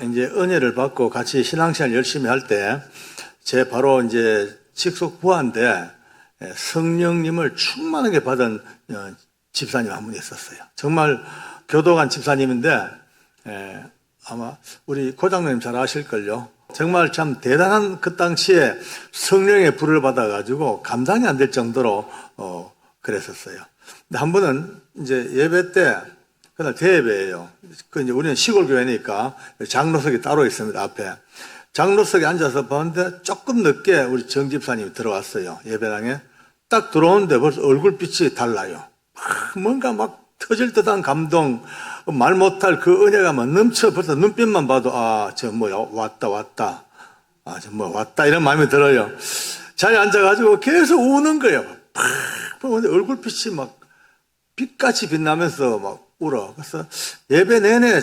이제 은혜를 받고 같이 신앙생활 열심히 할 때, 제 바로 이제 직속 부하인데, 성령님을 충만하게 받은 집사님 한 분이 있었어요. 정말 교도관 집사님인데, 아마 우리 고장님 잘 아실걸요. 정말 참 대단한 그 당시에 성령의 불을 받아가지고 감당이 안 될 정도로, 그랬었어요. 근데 한 번은 이제 예배 때, 그날 대예배예요. 그 이제 우리는 시골 교회니까 장로석이 따로 있습니다, 앞에. 장로석에 앉아서 봤는데 조금 늦게 우리 정 집사님이 들어왔어요, 예배당에. 딱 들어오는데 벌써 얼굴빛이 달라요. 뭔가 막 터질 듯한 감동, 말 못할 그 은혜가 막 넘쳐. 벌써 눈빛만 봐도 저 뭐야, 왔다. 저 뭐 왔다, 이런 마음이 들어요. 자리에 앉아가지고 계속 우는 거예요. 근데 얼굴빛이 막 빛같이 빛나면서 막 울어. 그래서 예배 내내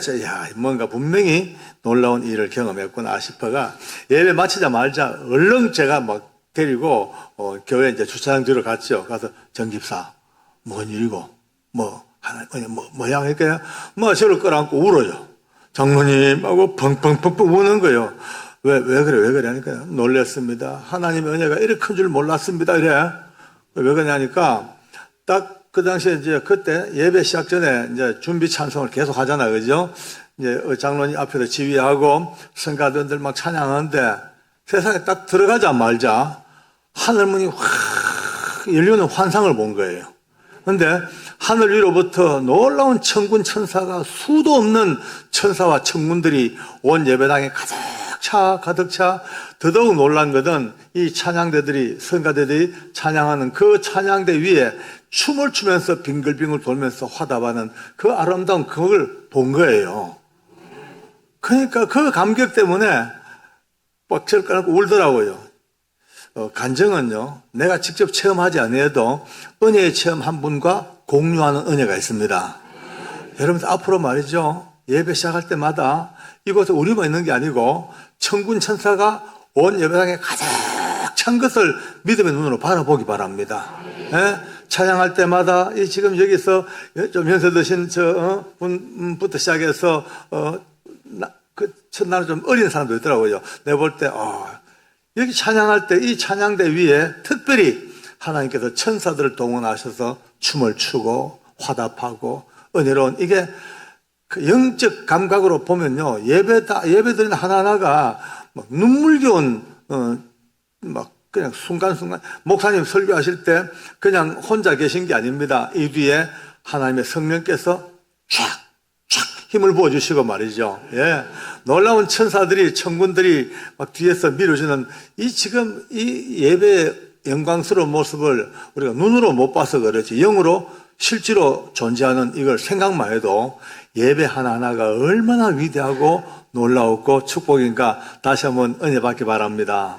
뭔가 분명히 놀라운 일을 경험했구나 싶어가 예배 마치자마자 얼른 제가 막 데리고 교회 이제 주차장 뒤로 갔죠. 가서 정 집사, 뭔 일이고 뭐야 그러니까 저를 끌어안고 울어요. 장로님하고 펑펑펑펑 우는 거예요. 왜 그래 하니까 놀랐습니다. 하나님의 은혜가 이렇게 큰 줄 몰랐습니다. 이래. 왜 그러냐니까 딱 그 당시에 이제 그때 예배 시작 전에 이제 준비 찬송을 계속 하잖아요. 그죠? 이제 장로님 앞에서 지휘하고 성가대원들 막 찬양하는데 세상에 딱 들어가자마자 하늘문이 확 열리는 환상을 본 거예요. 근데 하늘 위로부터 놀라운 천군 천사가 수도 없는 천사와 천군들이 온 예배당에 가득 차 더더욱 놀란 것은 이 찬양대들이 성가대들이 찬양하는 그 찬양대 위에 춤을 추면서 빙글빙글 돌면서 화답하는 그 아름다운 그걸 본 거예요. 그러니까 그 감격 때문에 막 저를 까놓고 울더라고요. 간증은요, 내가 직접 체험하지 않아도 은혜의 체험 한 분과 공유하는 은혜가 있습니다. 여러분들 앞으로 말이죠, 예배 시작할 때마다 이곳에 우리만 있는 게 아니고 천군 천사가 온 예배당에 가득 찬 것을 믿음의 눈으로 바라보기 바랍니다. 찬양할 때마다 지금 여기서 좀 연세 드신 분부터 시작해서 그 첫날은 좀 어린 사람도 있더라고요. 내가 볼 때 여기 찬양할 때 이 찬양대 위에 특별히 하나님께서 천사들을 동원하셔서 춤을 추고 화답하고 은혜로운 이게 그 영적 감각으로 보면요, 예배드리는 하나하나가 막 눈물겨운 막 그냥 순간순간 목사님 설교하실 때 그냥 혼자 계신 게 아닙니다. 이 뒤에 하나님의 성령께서 쫙 힘을 부어주시고 말이죠. 놀라운 천사들이, 천군들이 막 뒤에서 밀어주는 지금 이 예배의 영광스러운 모습을 우리가 눈으로 못 봐서 그렇지, 영으로 실제로 존재하는 이걸 생각만 해도 예배 하나하나가 얼마나 위대하고 놀라웠고 축복인가 다시 한번 은혜 받기 바랍니다.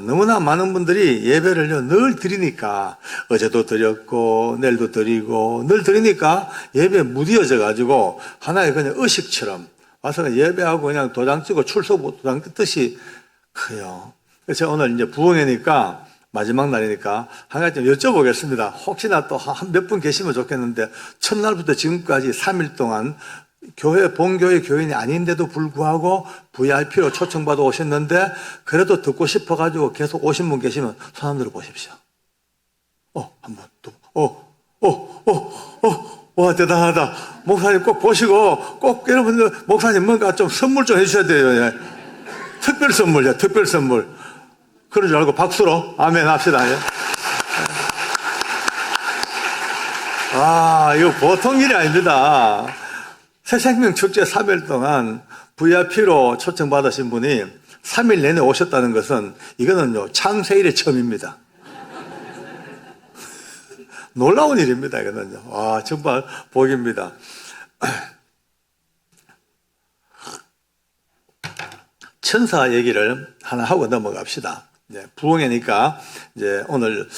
너무나 많은 분들이 예배를 늘 드리니까, 어제도 드렸고 내일도 드리고 늘 드리니까 예배에 무뎌져 가지고 하나의 그냥 의식처럼 와서 예배하고 그냥 도장 찍고 출석 도장 찍듯이 커요. 그래서 제가 오늘 이제 부흥회니까 마지막 날이니까 한 가지 좀 여쭤보겠습니다. 혹시나 또 한 몇 분 계시면 좋겠는데, 첫날부터 지금까지 3일 동안 본교회 교인이 아닌데도 불구하고 VIP로 초청받아 오셨는데 그래도 듣고 싶어가지고 계속 오신 분 계시면 손 한번 들어 보십시오. 한 번, 와, 대단하다. 목사님 꼭 보시고 꼭 여러분들 목사님 뭔가 좀 선물 좀 해주셔야 돼요. 특별 선물이야, 특별 선물. 그러지 말고 박수로 아멘 합시다. 이거 보통 일이 아닙니다. 새생명 축제 3일 동안 VIP로 초청받으신 분이 3일 내내 오셨다는 것은 이거는요, 창세일의 처음입니다. 놀라운 일입니다, 이거는요. 정말 복입니다. 천사 얘기를 하나 하고 넘어갑시다. 부흥회니까 이제 오늘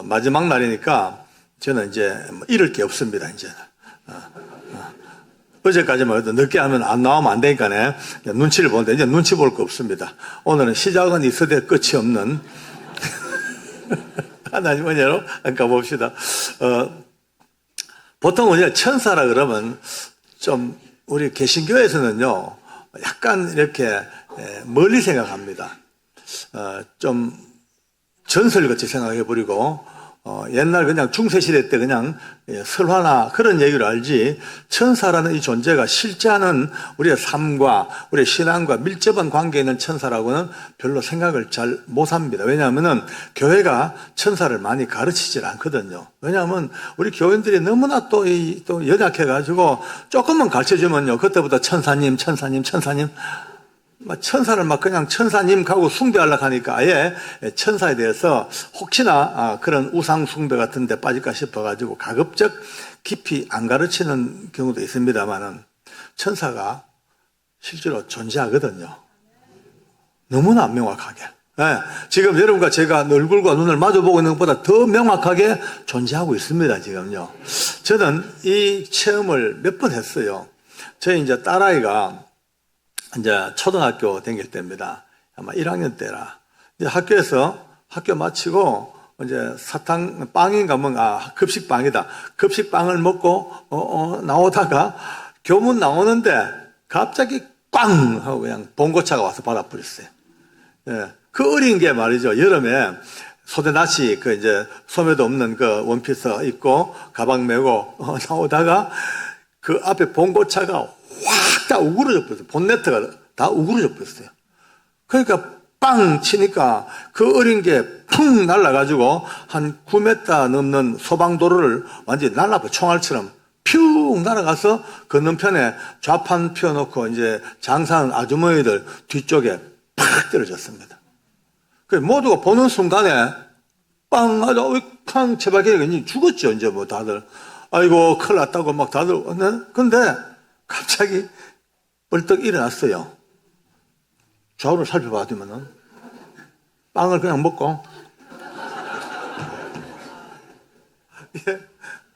마지막 날이니까 저는 이제 잃을 게 없습니다. 이제 어제까지만 해도 늦게 하면 안 나오면 안 되니까네, 눈치를 보는데 이제 눈치 볼 거 없습니다. 오늘은 시작은 있어도 끝이 없는 하나님 은혜로 가봅시다. 보통은 천사라 그러면 좀 우리 개신교에서는요, 약간 이렇게 멀리 생각합니다. 좀 전설같이 생각해버리고 옛날 그냥 중세시대 때 그냥 설화나 그런 얘기를 알지 천사라는 이 존재가 실제하는 우리의 삶과 우리의 신앙과 밀접한 관계에 있는 천사라고는 별로 생각을 잘 못합니다. 왜냐하면 교회가 천사를 많이 가르치질 않거든요. 왜냐하면 우리 교인들이 너무나 또 연약해가지고 조금만 가르쳐주면요 그때부터 천사님 천사를 막 그냥 천사님 가고 숭배하려고 하니까 아예 천사에 대해서 혹시나 그런 우상 숭배 같은 데 빠질까 싶어가지고 가급적 깊이 안 가르치는 경우도 있습니다만은 천사가 실제로 존재하거든요. 너무나 명확하게. 지금 여러분과 제가 얼굴과 눈을 마주보고 있는 것보다 더 명확하게 존재하고 있습니다, 지금요. 저는 이 체험을 몇 번 했어요. 저희 이제 딸아이가 이제 초등학교 다닐 때입니다. 아마 1학년 때라. 이제 학교 마치고 이제 빵인가 뭔가 급식빵이다. 급식빵을 먹고 나오다가 교문 나오는데 갑자기 꽝 하고 그냥 봉고차가 와서 받아버렸어요. 예. 그 어린 게 말이죠. 여름에 소대나시 이제 소매도 없는 그 원피스 입고 가방 메고 나오다가 그 앞에 봉고차가 확 다 우그러져 버렸어요. 본네트가 다 우그러져 버렸어요. 그러니까 빵 치니까 그 어린 게 풍 날아가지고 한 9m 넘는 소방도로를 완전히 날라버려. 총알처럼 퓨 날아가서 건너편에 좌판 펴놓고 이제 장사하는 아주머니들 뒤쪽에 팍 떨어졌습니다. 모두가 보는 순간에 빵 하자 쾅 처박히니까 죽었죠. 이제 뭐 다들 아이고 큰일 났다고 막 다들 근데 갑자기 벌떡 일어났어요. 좌우를 살펴봐두면은 빵을 그냥 먹고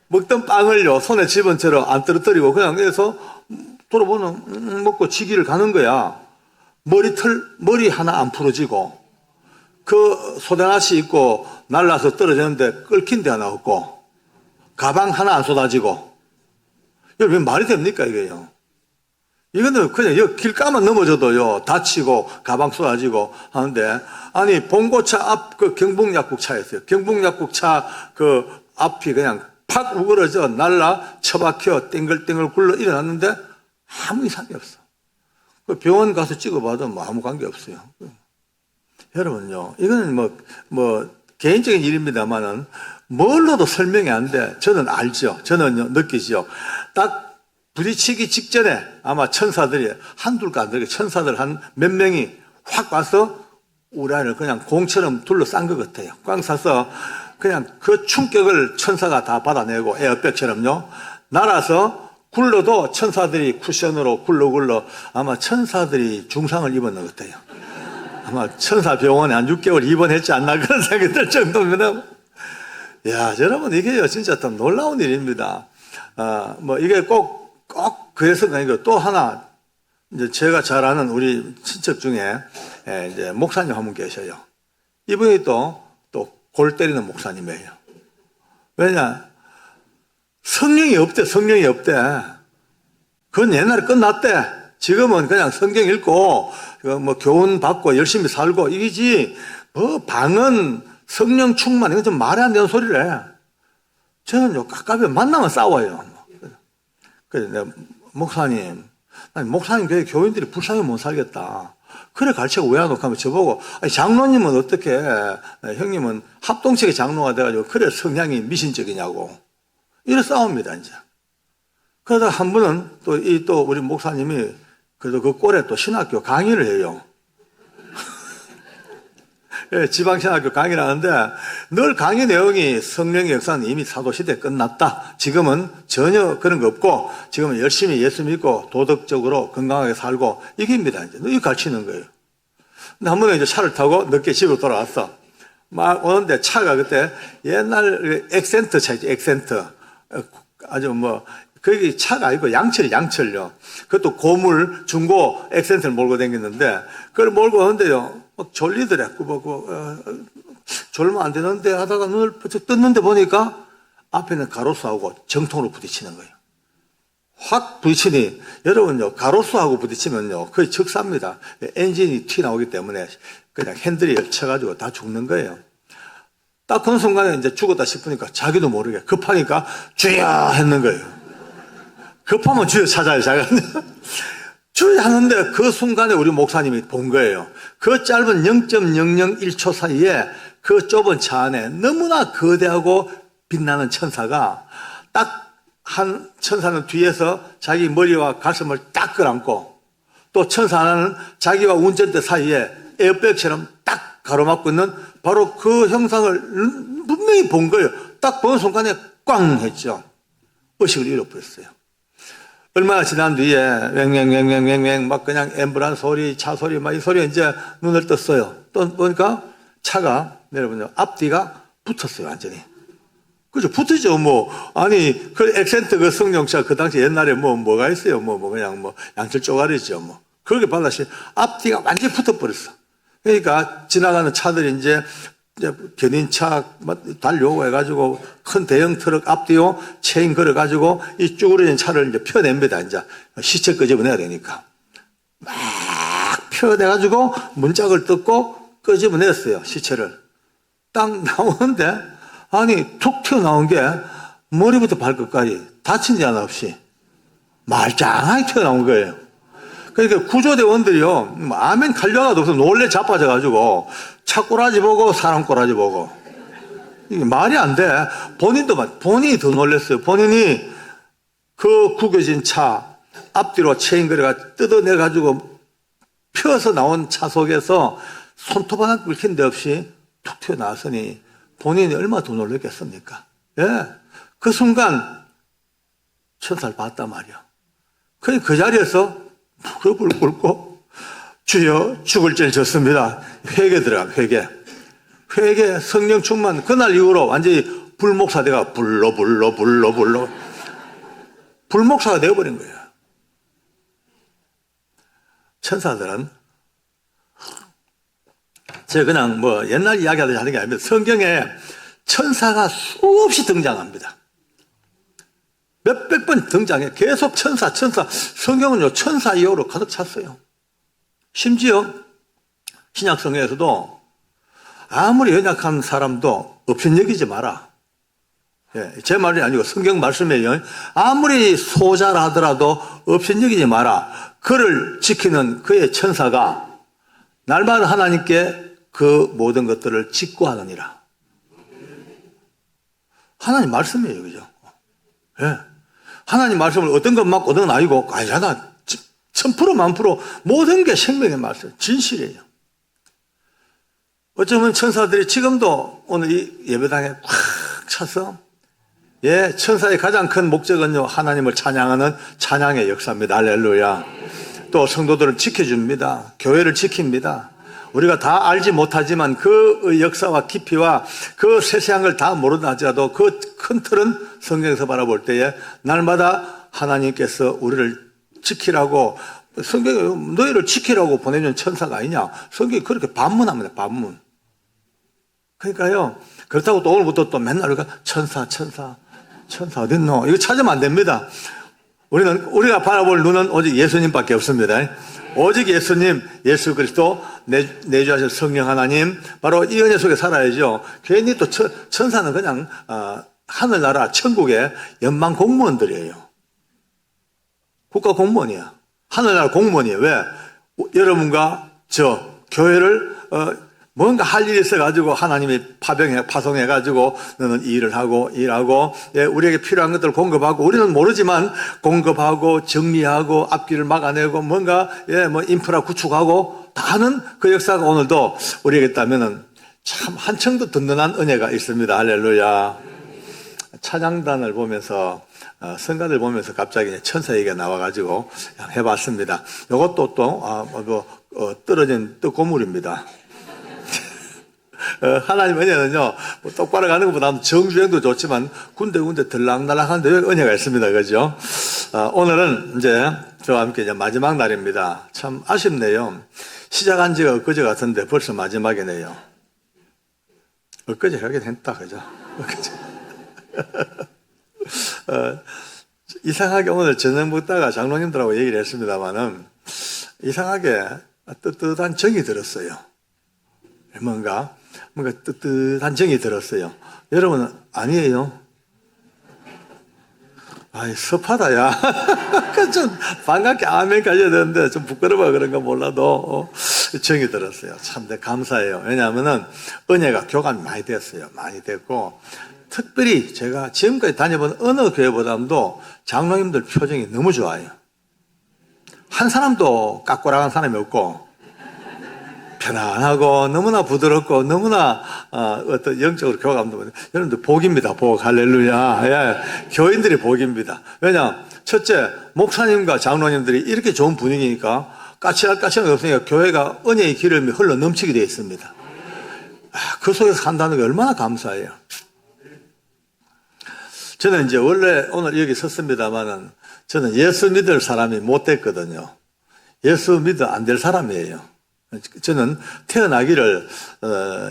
먹던 빵을요 손에 집은 채로 안 떨어뜨리고 그냥 해서 돌아보는 먹고 지기를 가는 거야. 머리 하나 안 풀어지고 그 소대나시 입고 날라서 떨어졌는데 끓긴 데 하나 없고 가방 하나 안 쏟아지고 이게 왜 말이 됩니까 이게요. 이거는 그냥 길가만 넘어져도요 다치고 가방 쏟아지고 하는데 아니 봉고차 앞 그 경북약국차였어요. 경북약국차 그 앞이 그냥 팍 우그러져 날라 처박혀 땡글땡글 굴러 일어났는데 아무 이상이 없어. 그 병원 가서 찍어봐도 뭐 아무 관계 없어요. 여러분요 이거는 뭐 개인적인 일입니다만은 뭘로도 설명이 안 돼. 저는 알죠. 저는요 느끼죠. 딱 부딪히기 직전에 아마 천사들이 한둘도 안 되게 천사들 한 몇 명이 확 와서 우리 아이를 그냥 공처럼 둘러싼 것 같아요. 꽝 싸서 그냥 그 충격을 천사가 다 받아내고 에어백처럼요. 날아서 굴러도 천사들이 쿠션으로 굴러 아마 천사들이 중상을 입었는 것 같아요. 아마 천사병원에 한 6개월 입원했지 않나 그런 생각이 들 정도면 야 여러분 이게요 진짜 참 놀라운 일입니다. 뭐 이게 꼭 그래서가 아니고 또 하나 이제 제가 잘 아는 우리 친척 중에 이제 목사님 한 분 계셔요. 이분이 또 골 때리는 목사님이에요. 왜냐 성령이 없대. 그건 옛날에 끝났대. 지금은 그냥 성경 읽고 뭐 교훈 받고 열심히 살고 이기지 뭐 방언 성령 충만 이건 좀 말이 안 되는 소리래. 저는요 가까이 만나면 싸워요. 그래 내가 목사님 교회 교인들이 불쌍히 못 살겠다. 그래 가르치고 왜 안 놓고 하면 저보고 아니, 장로님은 어떻게 형님은 합동체계 장로가 돼가지고 그래 성향이 미신적이냐고 이래 싸웁니다 이제. 그러다 한 분은 또 우리 목사님이 그래도 그 꼴에 또 신학교 강의를 해요. 예, 지방신학교 강의를 하는데 늘 강의 내용이 성령의 역사는 이미 사도시대에 끝났다. 지금은 전혀 그런 거 없고 지금은 열심히 예수 믿고 도덕적으로 건강하게 살고 이깁니다. 이제 이거 가르치는 거예요. 근데 한 번에 이제 차를 타고 늦게 집으로 돌아왔어. 막 오는데 차가 그때 옛날 엑센트 차 있지, 엑센트. 아주 뭐 거기 차가 아니고 양철요. 그것도 고물 중고 엑센트를 몰고 다녔는데 그걸 몰고 오는데요. 막 졸리더래. 졸면 안 되는데 하다가 눈을 떴는데 보니까 앞에는 가로수하고 정통으로 부딪히는 거예요. 확 부딪히니, 여러분요, 가로수하고 부딪히면요, 거의 즉사입니다. 엔진이 튀어나오기 때문에 그냥 핸들이 쳐가지고 다 죽는 거예요. 딱 그런 순간에 이제 죽었다 싶으니까 자기도 모르게 급하니까 주여 했는 거예요. 급하면 주여 찾아요, 자기가. 주여 하는데 그 순간에 우리 목사님이 본 거예요. 그 짧은 0.001초 사이에 그 좁은 차 안에 너무나 거대하고 빛나는 천사가 딱 한 천사는 뒤에서 자기 머리와 가슴을 딱 끌안고 또 천사 하나는 자기와 운전대 사이에 에어백처럼 딱 가로막고 있는 바로 그 형상을 분명히 본 거예요. 딱 보는 순간에 꽝 했죠. 의식을 잃어버렸어요. 얼마나 지난 뒤에 왱왱왱왱왱 막 그냥 앰뷸런스 소리, 차 소리 막 이 소리에 이제 눈을 떴어요. 또 보니까 차가 여러분요 앞뒤가 붙었어요, 완전히. 그죠? 붙으죠, 뭐. 아니, 그 액센트 그 승용차 그 당시 옛날에 뭐가 있어요? 그냥 양철 쪼가리죠, 뭐. 그렇게 받았시 앞뒤가 완전히 붙어버렸어. 그러니까 지나가는 차들이 이제 견인차 달려오고 해가지고 큰 대형 트럭 앞뒤로 체인 걸어가지고 이 쭈그러진 차를 이제 펴냅니다, 이제. 시체 끄집어내야 되니까. 막 펴내가지고 문짝을 뜯고 끄집어냈어요, 시체를. 딱 나오는데 아니 툭 튀어나온 게 머리부터 발끝까지 다친 지 하나 없이 말짱하게 튀어나온 거예요. 그러니까 구조대원들이요 아멘 칼려가도 없어 놀래 자빠져가지고 차 꼬라지 보고 사람 꼬라지 보고 이게 말이 안 돼. 본인이 더 놀랐어요. 본인이 그 구겨진 차 앞뒤로 체인 걸어가 뜯어내가지고 펴서 나온 차 속에서 손톱 하나 긁힌 데 없이 툭 튀어나왔으니 본인이 얼마나 더 놀랐겠습니까? 예. 그 순간 천사를 봤단 말이야. 그 자리에서 무릎을 꿇고 주여 죽을 죄를 졌습니다. 회개 들어가, 회개. 성령 충만. 그날 이후로 완전히 불목사대가 불러. 불목사가 되어버린 거예요. 천사들은 제가 그냥 옛날 이야기 하는 게 아니라 성경에 천사가 수없이 등장합니다. 몇백 번 등장해. 계속 천사. 성경은요, 천사 이야기로 가득 찼어요. 심지어 신약성경에서도 아무리 연약한 사람도 업신여기지 마라. 예, 제 말이 아니고 성경 말씀이에요. 아무리 소자라 하더라도 업신여기지 마라. 그를 지키는 그의 천사가 날마다 하나님께 그 모든 것들을 직구하느니라. 하나님 말씀이에요, 그죠? 예. 하나님 말씀을 어떤 건 맞고 어떤 건 아니고, 아니잖아. 1000% 1000% 모든 게 생명의 말씀, 진실이에요. 어쩌면 천사들이 지금도 오늘 이 예배당에 꽉 차서, 예, 천사의 가장 큰 목적은요, 하나님을 찬양하는 찬양의 역사입니다. 할렐루야. 또 성도들을 지켜줍니다. 교회를 지킵니다. 우리가 다 알지 못하지만 그 역사와 깊이와 그 세세한 걸 다 모른다 하더라도 그 큰 틀은 성경에서 바라볼 때에 날마다 하나님께서 우리를 지키라고 성경에 너희를 지키라고 보내준 천사가 아니냐. 성경이 그렇게 반문합니다. 반문. 그러니까요. 그렇다고 또 오늘부터 또 맨날 우리가 천사 어딨노? 이거 찾으면 안 됩니다. 우리가 바라볼 눈은 오직 예수님밖에 없습니다. 오직 예수님, 예수 그리스도, 내주하실 성령 하나님, 바로 이 은혜 속에 살아야죠. 괜히 또 천사는 그냥 하늘나라 천국의 연방 공무원들이에요. 국가 공무원이야. 하늘나라 공무원이에요. 왜? 여러분과 저 교회를 뭔가 할 일이 있어가지고 하나님이 파송해가지고 너는 일하고, 예, 우리에게 필요한 것들을 공급하고, 우리는 모르지만 공급하고, 정리하고, 앞길을 막아내고, 뭔가, 예, 인프라 구축하고, 다 하는 그 역사가 오늘도 우리에게 있다면은 참 한층 더 든든한 은혜가 있습니다. 할렐루야. 찬양단을 보면서, 성가들 보면서 갑자기 천사 얘기가 나와가지고 해봤습니다. 이것도 떨어진 떡고물입니다. 하나님 은혜는요, 똑바로 가는 것보다는 정주행도 좋지만 군데군데 들락날락하는데 왜 은혜가 있습니다. 그죠? 오늘은 이제 저와 함께 이제 마지막 날입니다. 참 아쉽네요. 시작한 지가 엊그제 같은데 벌써 마지막이네요. 엊그제 하긴 했다. 그죠? 엊그제. 이상하게 오늘 저녁 먹다가 장로님들하고 얘기를 했습니다마는 이상하게 뜨뜻한 정이 들었어요. 뭔가 뜨뜻한 정이 들었어요. 여러분은 아니에요? 아이, 섭하다, 야. 좀 반갑게 아멘 가져야 되는데 좀 부끄러워 그런가 몰라도 정이 들었어요. 참 감사해요. 왜냐하면은 은혜가 교감이 많이 됐어요. 많이 됐고, 특별히 제가 지금까지 다녀본 어느 교회보다도 장로님들 표정이 너무 좋아요. 한 사람도 깍꼬락한 사람이 없고, 편안하고 너무나 부드럽고 너무나 어떤 영적으로 교감도 많아요. 여러분들 복입니다. 복. 할렐루야. 예. 교인들이 복입니다. 왜냐? 첫째, 목사님과 장로님들이 이렇게 좋은 분위기니까 까칠한 없으니까 교회가 은혜의 기름이 흘러 넘치게 되어 있습니다. 그 속에서 산다는 게 얼마나 감사해요. 저는 이제 원래 오늘 여기 섰습니다만은 저는 예수 믿을 사람이 못 됐거든요. 예수 믿어 안 될 사람이에요. 저는 태어나기를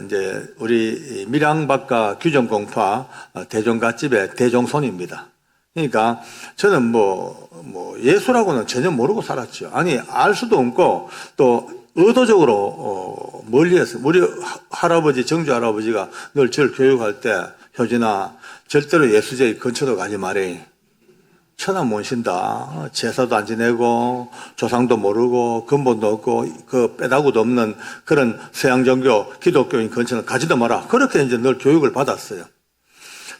이제 우리 밀양박가 규정공파 대종갓집의 대종손입니다. 그러니까 저는 뭐 예수라고는 전혀 모르고 살았죠. 아니 알 수도 없고 또 의도적으로 멀리해서 우리 할아버지 정주 할아버지가 늘 저를 교육할 때 효진아 절대로 예수제의 근처도 가지 말해. 천하 못 신다. 제사도 안 지내고 조상도 모르고 근본도 없고 그 빼다구도 없는 그런 서양 종교 기독교인 근처는 가지도 마라. 그렇게 이제 늘 교육을 받았어요.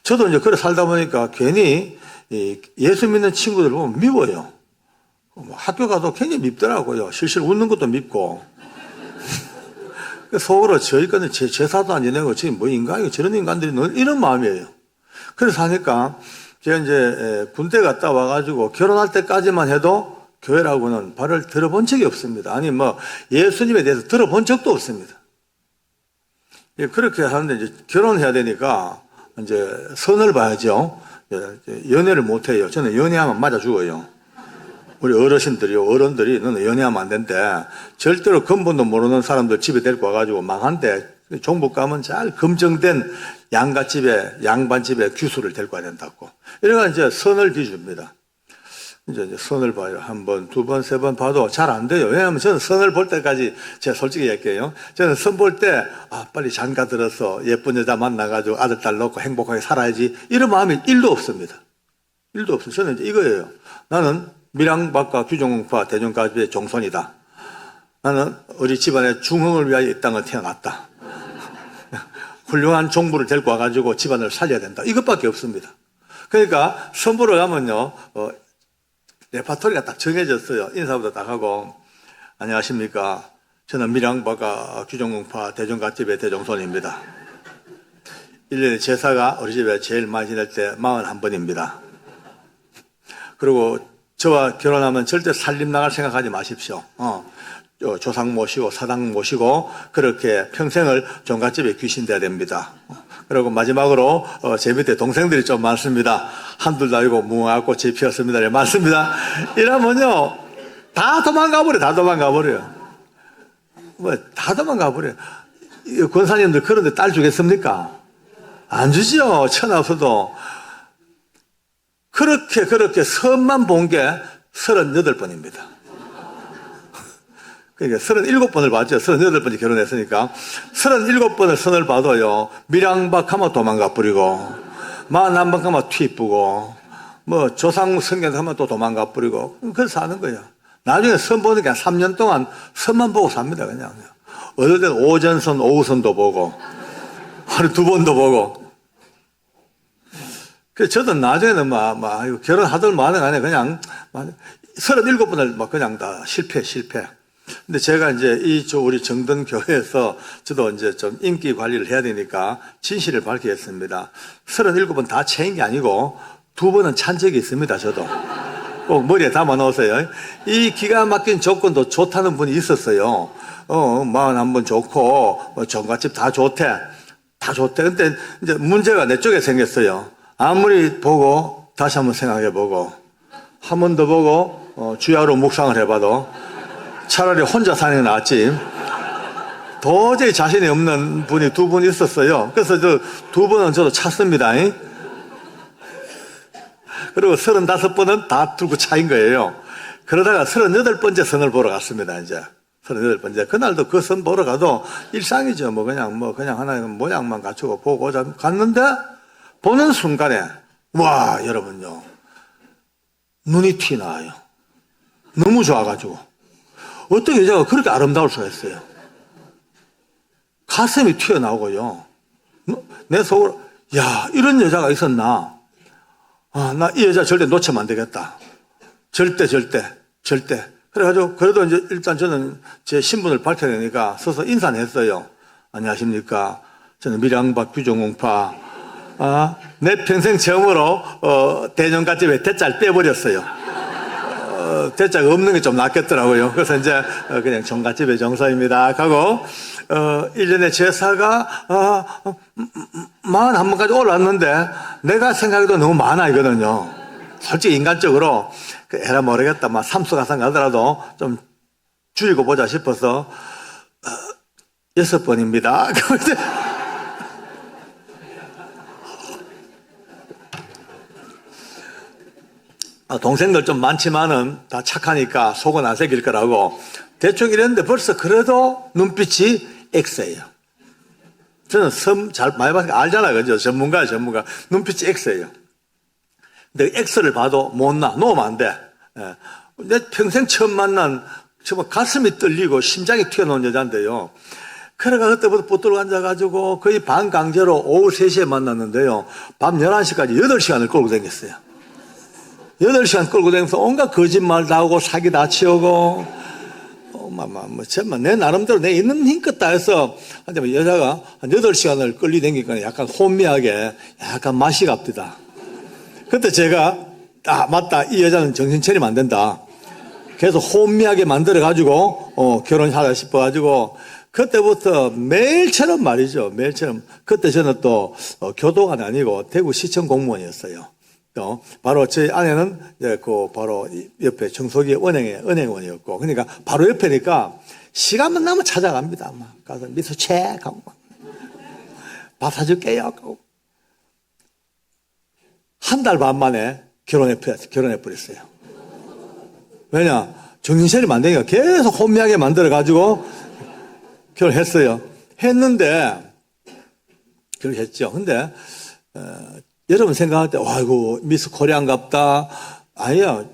저도 이제 그래 살다 보니까 괜히 예수 믿는 친구들 보면 미워요. 학교 가도 굉장히 밉더라고요. 실실 웃는 것도 밉고. 속으로 저희 거는 제사도 안 지내고 지금 뭐 인간이고 저런 인간들이 늘 이런 마음이에요. 그래서 하니까 제가 이제 군대 갔다 와가지고 결혼할 때까지만 해도 교회라고는 발을 들어본 적이 없습니다. 아니 뭐 예수님에 대해서 들어본 적도 없습니다. 그렇게 하는데 이제 결혼해야 되니까 이제 선을 봐야죠. 연애를 못 해요. 저는 연애하면 맞아 죽어요. 우리 어른들이 너는 연애하면 안 된대. 절대로 근본도 모르는 사람들 집에 데리고 와가지고 망한대. 종북 가면 잘 검증된 양반집에 규수를 데리고 와야 된다고. 이래가 이제 선을 비줍니다. 이제 선을 봐요. 한 번, 두 번, 세 번 봐도 잘 안 돼요. 왜냐하면 저는 선을 볼 때까지 제가 솔직히 얘기할게요. 저는 선 볼 때, 빨리 장가 들어서 예쁜 여자 만나가지고 아들, 딸 낳고 행복하게 살아야지. 이런 마음이 1도 없습니다. 1도 없어요. 저는 이제 이거예요. 나는 밀양박과 규정공파 대종가집의 종손이다. 나는 우리 집안의 중흥을 위하여 이 땅을 태어났다. 훌륭한 종부를 데리고 와가지고 집안을 살려야 된다. 이것밖에 없습니다. 그러니까 선보러 가면요, 레파토리가 딱 정해졌어요. 인사부터 딱 하고, 안녕하십니까. 저는 밀양박과 규정공파 대종갓집의 대종손입니다. 1년에 제사가 우리 집에 제일 많이 지낼 때 41번입니다. 그리고 저와 결혼하면 절대 살림 나갈 생각하지 마십시오. 조상 모시고 사당 모시고 그렇게 평생을 종갓집에 귀신돼야 됩니다. 그리고 마지막으로 제 밑에 동생들이 좀 많습니다. 한둘도 아니고 무궁화 꽃이 피었습니다. 네, 많습니다. 이러면요 다 도망가버려요. 다 도망가버려요. 권사님들 그런데 딸 주겠습니까? 안 주지요. 천하 없어도. 그렇게 선만 본 게 38번입니다. 그러니까 37번을 봤죠. 38번이 결혼했으니까. 37번을 선을 봐도요, 밀양박 하면 도망가 버리고, 만남박 하면 튀쁘고, 뭐 조상 성경 하면 또 도망가 버리고, 그래서 사는 거예요. 나중에 선 보는 게 한 3년 동안 선만 보고 삽니다, 그냥. 어떨 때는 오전선, 오후선도 보고, 하루 2번도 보고. 그래서 저도 나중에는 결혼하들 만에 간에 그냥 37번을 그냥 다 실패. 근데 제가 이제 우리 정든 교회에서 저도 이제 좀 인기 관리를 해야 되니까 진실을 밝히겠습니다. 37번 다 채인 게 아니고 2번은 찬 적이 있습니다, 저도. 꼭 머리에 담아 놓으세요. 이 기가 막힌 조건도 좋다는 분이 있었어요. 41번 좋고, 종갓집 다 좋대. 근데 이제 문제가 내 쪽에 생겼어요. 아무리 보고, 다시 한번 생각해 보고, 한 번 더 보고, 주야로 묵상을 해봐도, 차라리 혼자 사는 게 낫지. 도저히 자신이 없는 분이 2분 있었어요. 그래서 저 2분은 저도 찾습니다. 그리고 35번은 다 들고 차인 거예요. 그러다가 38번째 선을 보러 갔습니다, 이제. 38번째. 그날도 그 선 보러 가도 일상이죠. 그냥 하나의 모양만 갖추고 보고 갔는데, 보는 순간에, 와, 여러분요. 눈이 튀나와요. 너무 좋아가지고. 어떤 여자가 그렇게 아름다울 수가 있어요. 가슴이 튀어나오고요. 내 속으로, 야, 이런 여자가 있었나? 아, 나 이 여자 절대 놓치면 안 되겠다. 절대. 그래가지고, 그래도 이제 일단 저는 제 신분을 밝혀야 되니까 서서 인사는 했어요. 안녕하십니까. 저는 밀양박 규정공파. 아, 내 평생 처음으로, 대전갓집에 대자를 빼버렸어요. 대자가 없는 게 좀 낫겠더라고요. 그래서 이제, 그냥 정갓집의 정서입니다. 하고, 1년에 제사가, 41번까지 올랐는데, 내가 생각해도 너무 많아, 이거든요. 솔직히 인간적으로, 에라 모르겠다. 삼수가상 가더라도 좀 줄이고 보자 싶어서, 6번입니다. 동생들 좀 많지만은 다 착하니까 속은 안 새길 거라고 대충 이랬는데 벌써 그래도 눈빛이 X예요. 저는 잘 많이 봤으니까 알잖아요. 그죠? 전문가. 눈빛이 X예요. 근데 X를 봐도 못 나. 놓으면 안 돼. 예. 내 평생 처음 만난 정말 가슴이 떨리고 심장이 튀어나온 여자인데요. 그래가 그때부터 붙들고 앉아가지고 거의 반강제로 오후 3시에 만났는데요. 밤 11시까지 8시간을 끌고 다녔어요. 8시간 끌고 다니면서 온갖 거짓말 다 하고 사기 다 치우고, 정말 내 나름대로 내 있는 힘껏 다 해서, 여자가 한 8시간을 끌리 다니니까 약간 혼미하게, 약간 맛이 갑디다. 그때 제가, 맞다. 이 여자는 정신 차리면 안 된다. 계속 혼미하게 만들어가지고, 결혼하다 싶어가지고, 그때부터 매일처럼 말이죠. 매일처럼. 그때 저는 또, 교도관이 아니고 대구시청 공무원이었어요. 바로 저희 아내는 이제 바로 옆에 청소기 은행원이었고, 그러니까 바로 옆에니까 시간만 나면 찾아갑니다. 가서 미소 체크하고, 밥 사줄게요. 하고. 한 달 반 만에 결혼해버렸어요. 왜냐? 정신차리면 안 되니까 계속 혼미하게 만들어가지고 결혼했어요. 결혼했죠. 근데, 여러분 생각할 때, 아이고, 미스 코리안갑다. 아니야.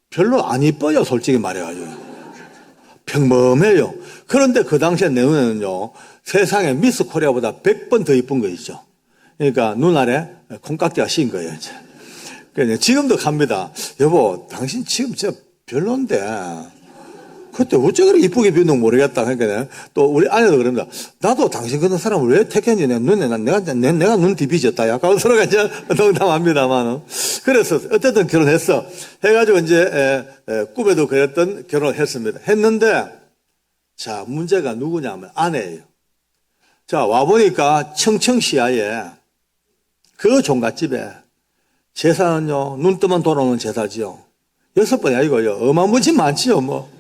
별로 안 이뻐요, 솔직히 말해가지고. 평범해요. 그런데 그 당시에 내 눈에는요, 세상에 미스 코리아보다 100번 더 이쁜 거 있죠. 그러니까 눈 아래 콩깍지가 씌인 거예요, 이제. 그러니까 지금도 갑니다. 여보, 당신 지금 진짜 별론데. 그때 어째 그렇게 이쁘게 비운지 모르겠다. 그러니까 또 우리 아내도 그럽니다. 나도 당신 같은 사람을 왜 택했는지 내가 눈 뒤비졌다. 약간 서로가 이제 농담합니다만. 그래서 어쨌든 결혼했어. 해가지고 이제 꿈에도 그랬던 결혼을 했습니다. 했는데 자, 문제가 누구냐면 아내예요. 자, 와보니까 청청시야에 그 종갓집에 제사는요, 눈 뜨면 돌아오는 제사지요. 6번이 아니고요. 어마무지 많지요, 뭐.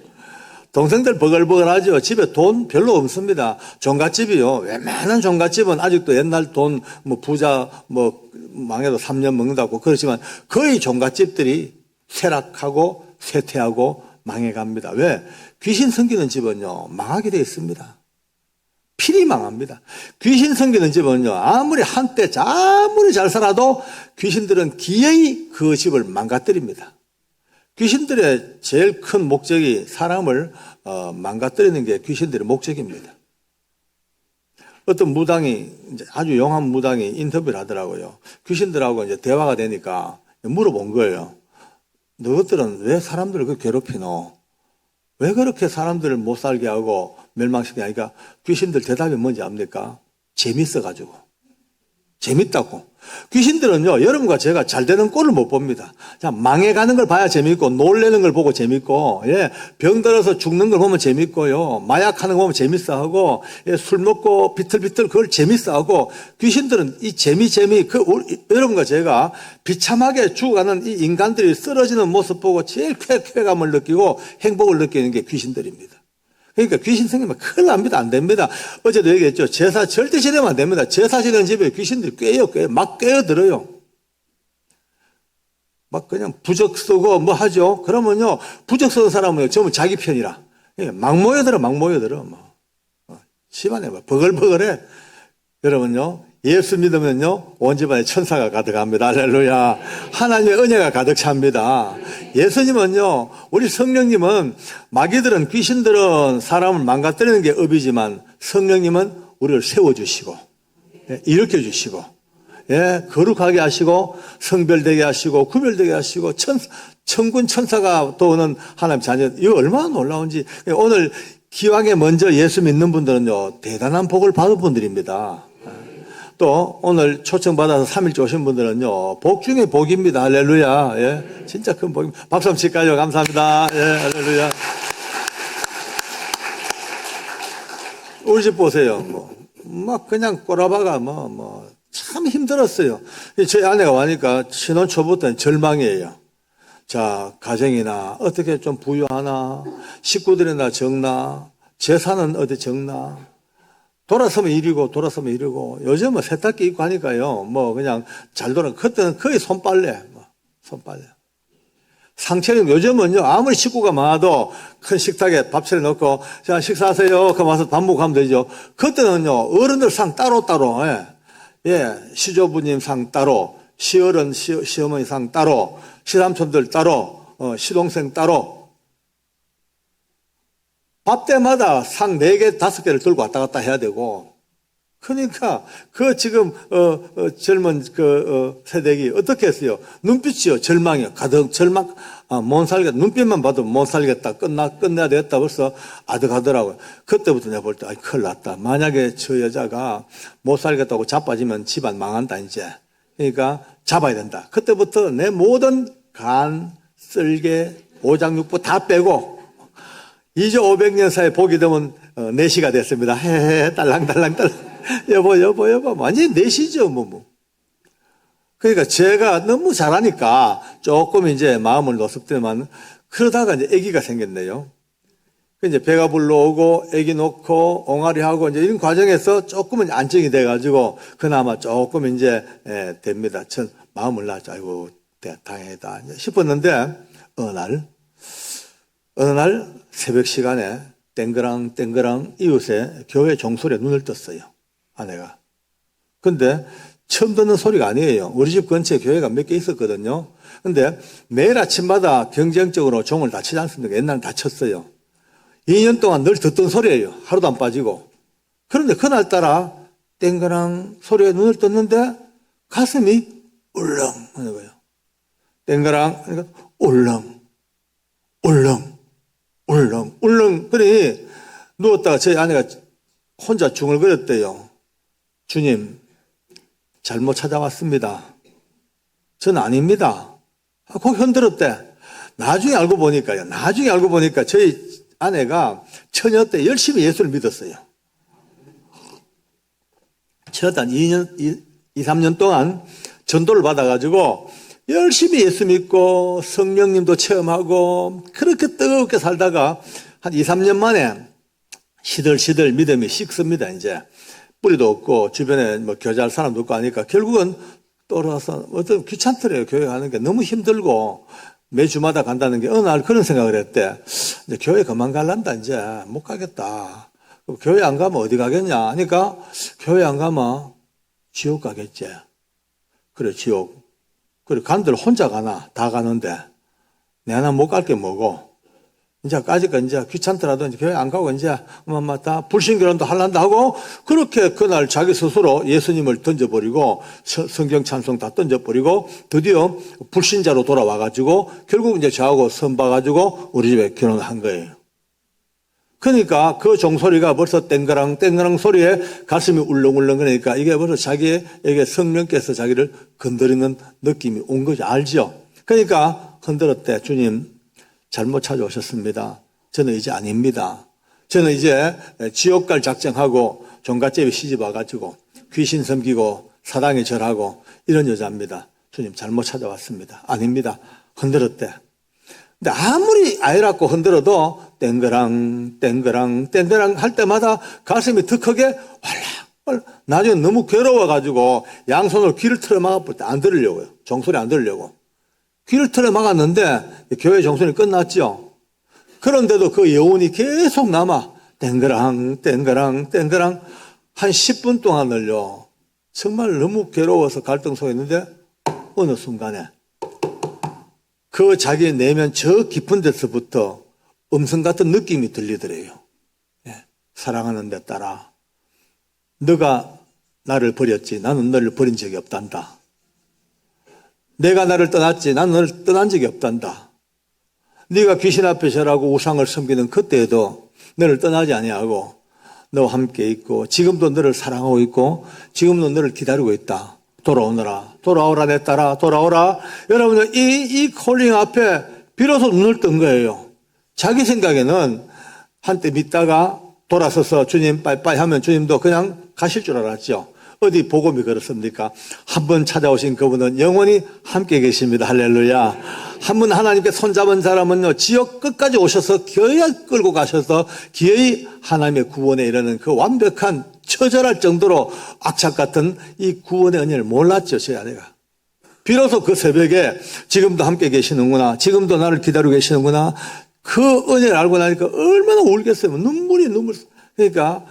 동생들 버글버글하죠. 집에 돈 별로 없습니다. 종갓집이요. 웬만한 종갓집은 아직도 옛날 돈, 부자, 망해도 3년 먹는다고 그렇지만 거의 종갓집들이 쇠락하고 쇠퇴하고 망해갑니다. 왜? 귀신 섬기는 집은요, 망하게 되어 있습니다. 필히 망합니다. 귀신 섬기는 집은요, 아무리 잘 살아도 귀신들은 기어이 그 집을 망가뜨립니다. 귀신들의 제일 큰 목적이 사람을 망가뜨리는 게 귀신들의 목적입니다. 어떤 무당이, 아주 용한 무당이 인터뷰를 하더라고요. 귀신들하고 이제 대화가 되니까 물어본 거예요. 너희들은 왜 사람들을 그렇게 괴롭히노? 왜 그렇게 사람들을 못 살게 하고 멸망시키냐? 그러니까 귀신들 대답이 뭔지 압니까? 재밌어가지고. 재밌다고. 귀신들은요, 여러분과 제가 잘 되는 꼴을 못 봅니다. 자, 망해가는 걸 봐야 재밌고, 놀래는 걸 보고 재밌고, 병 들어서 죽는 걸 보면 재밌고요, 마약하는 거 보면 재밌어 하고, 술 먹고 비틀비틀 그걸 재밌어 하고, 귀신들은 이 여러분과 제가 비참하게 죽어가는 이 인간들이 쓰러지는 모습 보고 제일 쾌감을 느끼고 행복을 느끼는 게 귀신들입니다. 그러니까 귀신 생기면 큰일 납니다. 안 됩니다. 어제도 얘기했죠. 제사 절대 지내면 안 됩니다. 제사 지내는 집에 귀신들이 막 꿰어들어요. 막 그냥 부적 쓰고 뭐 하죠. 그러면요, 부적 쓰는 사람은요, 전부 자기 편이라. 막 모여들어. 뭐. 집안에 뭐 버글버글해. 여러분요, 예수 믿으면요, 온 집안에 천사가 가득합니다. 할렐루야. 하나님의 은혜가 가득 찹니다. 예수님은요, 우리 성령님은, 마귀들은, 귀신들은 사람을 망가뜨리는 게 업이지만, 성령님은 우리를 세워주시고, 일으켜주시고, 거룩하게 하시고, 성별되게 하시고, 구별되게 하시고, 천군 천사가 또 오는 하나님 자녀, 이거 얼마나 놀라운지. 오늘 기왕에 먼저 예수 믿는 분들은요, 대단한 복을 받은 분들입니다. 또 오늘 초청받아서 3일째 오신 분들은요, 복 중에 복입니다. 할렐루야. 예, 진짜 큰 복입니다. 박수 한번 칠까요? 감사합니다. 예, 할렐루야. 우리 집 보세요. 막 그냥 꼬라박아 참 힘들었어요. 저희 아내가 와니까 신혼 초부터는 절망이에요. 자, 가정이나 어떻게 좀 부유하나, 식구들이나 적나, 재산은 어디 적나, 돌아서면 이리고 요즘은 세탁기 입고 하니까요, 그냥 잘 돌아. 그때는 거의 손빨래. 상체는 요즘은요, 아무리 식구가 많아도 큰 식탁에 밥 차려놓고, 자, 식사하세요. 그럼 와서 밥 먹고 하면 되죠. 그때는요, 어른들 상 따로, 시조부님 상 따로, 시어른, 시어머니 상 따로, 시삼촌들 따로, 시동생 따로, 밥 때마다 상 4개, 5개를 들고 왔다 갔다 해야 되고, 그러니까, 지금, 젊은 세대기 어떻게 했어요? 눈빛이요, 절망이요. 가득 절망, 못 살겠다. 눈빛만 봐도 못 살겠다. 끝내야 되겠다. 벌써 아득하더라고요. 그때부터 내가 볼 때, 큰일 났다. 만약에 저 여자가 못 살겠다고 자빠지면 집안 망한다, 이제. 그러니까 잡아야 된다. 그때부터 내 모든 간, 쓸개, 오장육부 다 빼고, 이제 500년 사이에 복이 되면 4시가 됐습니다. 딸랑딸랑. 여보. 완전히 4시죠, 그러니까 제가 너무 잘하니까 조금 이제 마음을 노섭더만, 그러다가 이제 아기가 생겼네요. 이제 배가 불러오고, 아기 놓고, 옹알이하고, 이제 이런 과정에서 조금은 안정이 돼가지고, 그나마 조금 이제, 됩니다. 전 마음을 놨죠. 아이고, 다행이다. 싶었는데, 어느 날 새벽 시간에 땡그랑 이웃에 교회 종소리에 눈을 떴어요. 아내가. 근데 처음 듣는 소리가 아니에요. 우리 집 근처에 교회가 몇 개 있었거든요. 근데 매일 아침마다 경쟁적으로 종을 다 치지 않습니까? 옛날엔 다 쳤어요. 2년 동안 늘 듣던 소리예요. 하루도 안 빠지고. 그런데 그날따라 땡그랑 소리에 눈을 떴는데 가슴이 울렁 하는 거예요. 땡그랑 그러니까 울렁. 그러니 누웠다가 저희 아내가 혼자 중얼거렸대요. 주님, 잘못 찾아왔습니다. 전 아닙니다. 꼭 흔들었대. 나중에 알고 보니까 저희 아내가 처녀 때 열심히 예수를 믿었어요. 처녀 때 한 2, 3년 동안 전도를 받아가지고 열심히 예수 믿고 성령님도 체험하고 그렇게 뜨겁게 살다가 한 2, 3년 만에 시들시들 믿음이 식습니다. 이제 뿌리도 없고 주변에 교제할 사람도 없고 하니까 결국은 떨어져서 어떤 귀찮더래요. 교회 가는 게 너무 힘들고 매주마다 간다는 게 어느 날 그런 생각을 했대. 이제 교회 그만 갈란다. 이제 못 가겠다. 교회 안 가면 어디 가겠냐 하니까 교회 안 가면 지옥 가겠지. 그래, 지옥. 그래, 간들 혼자 가나? 다 가는데. 내 하나 못 갈 게 뭐고. 이제 귀찮더라도 이제 교회 안 가고 이제 다 불신교란도 할란다 하고 그렇게 그날 자기 스스로 예수님을 던져버리고 성경 찬송 다 던져버리고 드디어 불신자로 돌아와가지고 결국 이제 저하고 선봐가지고 우리 집에 결혼을 한 거예요. 그러니까 그 종소리가 벌써 땡그랑 소리에 가슴이 울렁울렁 그러니까 이게 벌써 자기에게 성령께서 자기를 건드리는 느낌이 온 거지 알죠? 그러니까 흔들었대. 주님 잘못 찾아오셨습니다. 저는 이제 아닙니다. 저는 이제 지옥 갈 작정하고 종갓집에 시집 와가지고 귀신 섬기고 사당에 절하고 이런 여자입니다. 주님 잘못 찾아왔습니다. 아닙니다. 흔들었대. 근데 아무리 아이라고 흔들어도 땡그랑 할 때마다 가슴이 더 크게 왈락 나중에 너무 괴로워가지고 양손으로 귀를 틀어 막아볼 때 안 들으려고요. 종소리 안 들으려고. 귀를 틀어 막았는데 교회 정순이 끝났죠. 그런데도 그 여운이 계속 남아 땡그랑 땡그랑 땡그랑 한 10분 동안을요. 정말 너무 괴로워서 갈등소했는데 어느 순간에 그 자기 내면 저 깊은 데서부터 음성 같은 느낌이 들리더래요. 예, 사랑하는 데 따라 너가 나를 버렸지 나는 너를 버린 적이 없단다. 내가 나를 떠났지 나는 너를 떠난 적이 없단다. 네가 귀신 앞에 절하고 우상을 섬기는 그때에도 너를 떠나지 아니하고 너와 함께 있고 지금도 너를 사랑하고 있고 지금도 너를 기다리고 있다. 돌아오너라. 돌아오라 내 딸아 돌아오라. 여러분들 이 콜링 앞에 비로소 눈을 뜬 거예요. 자기 생각에는 한때 믿다가 돌아서서 주님 빠이빠이 하면 주님도 그냥 가실 줄 알았죠. 어디 복음이 그렇습니까? 한 번 찾아오신 그분은 영원히 함께 계십니다. 할렐루야. 한 번 하나님께 손잡은 사람은요, 지옥 끝까지 오셔서 기어이 끌고 가셔서 기어이 하나님의 구원에 이르는 그 완벽한 처절할 정도로 악착 같은 이 구원의 은혜를 몰랐죠, 제 아내가. 비로소 그 새벽에 지금도 함께 계시는구나. 지금도 나를 기다리고 계시는구나. 그 은혜를 알고 나니까 얼마나 울겠어요. 눈물. 그러니까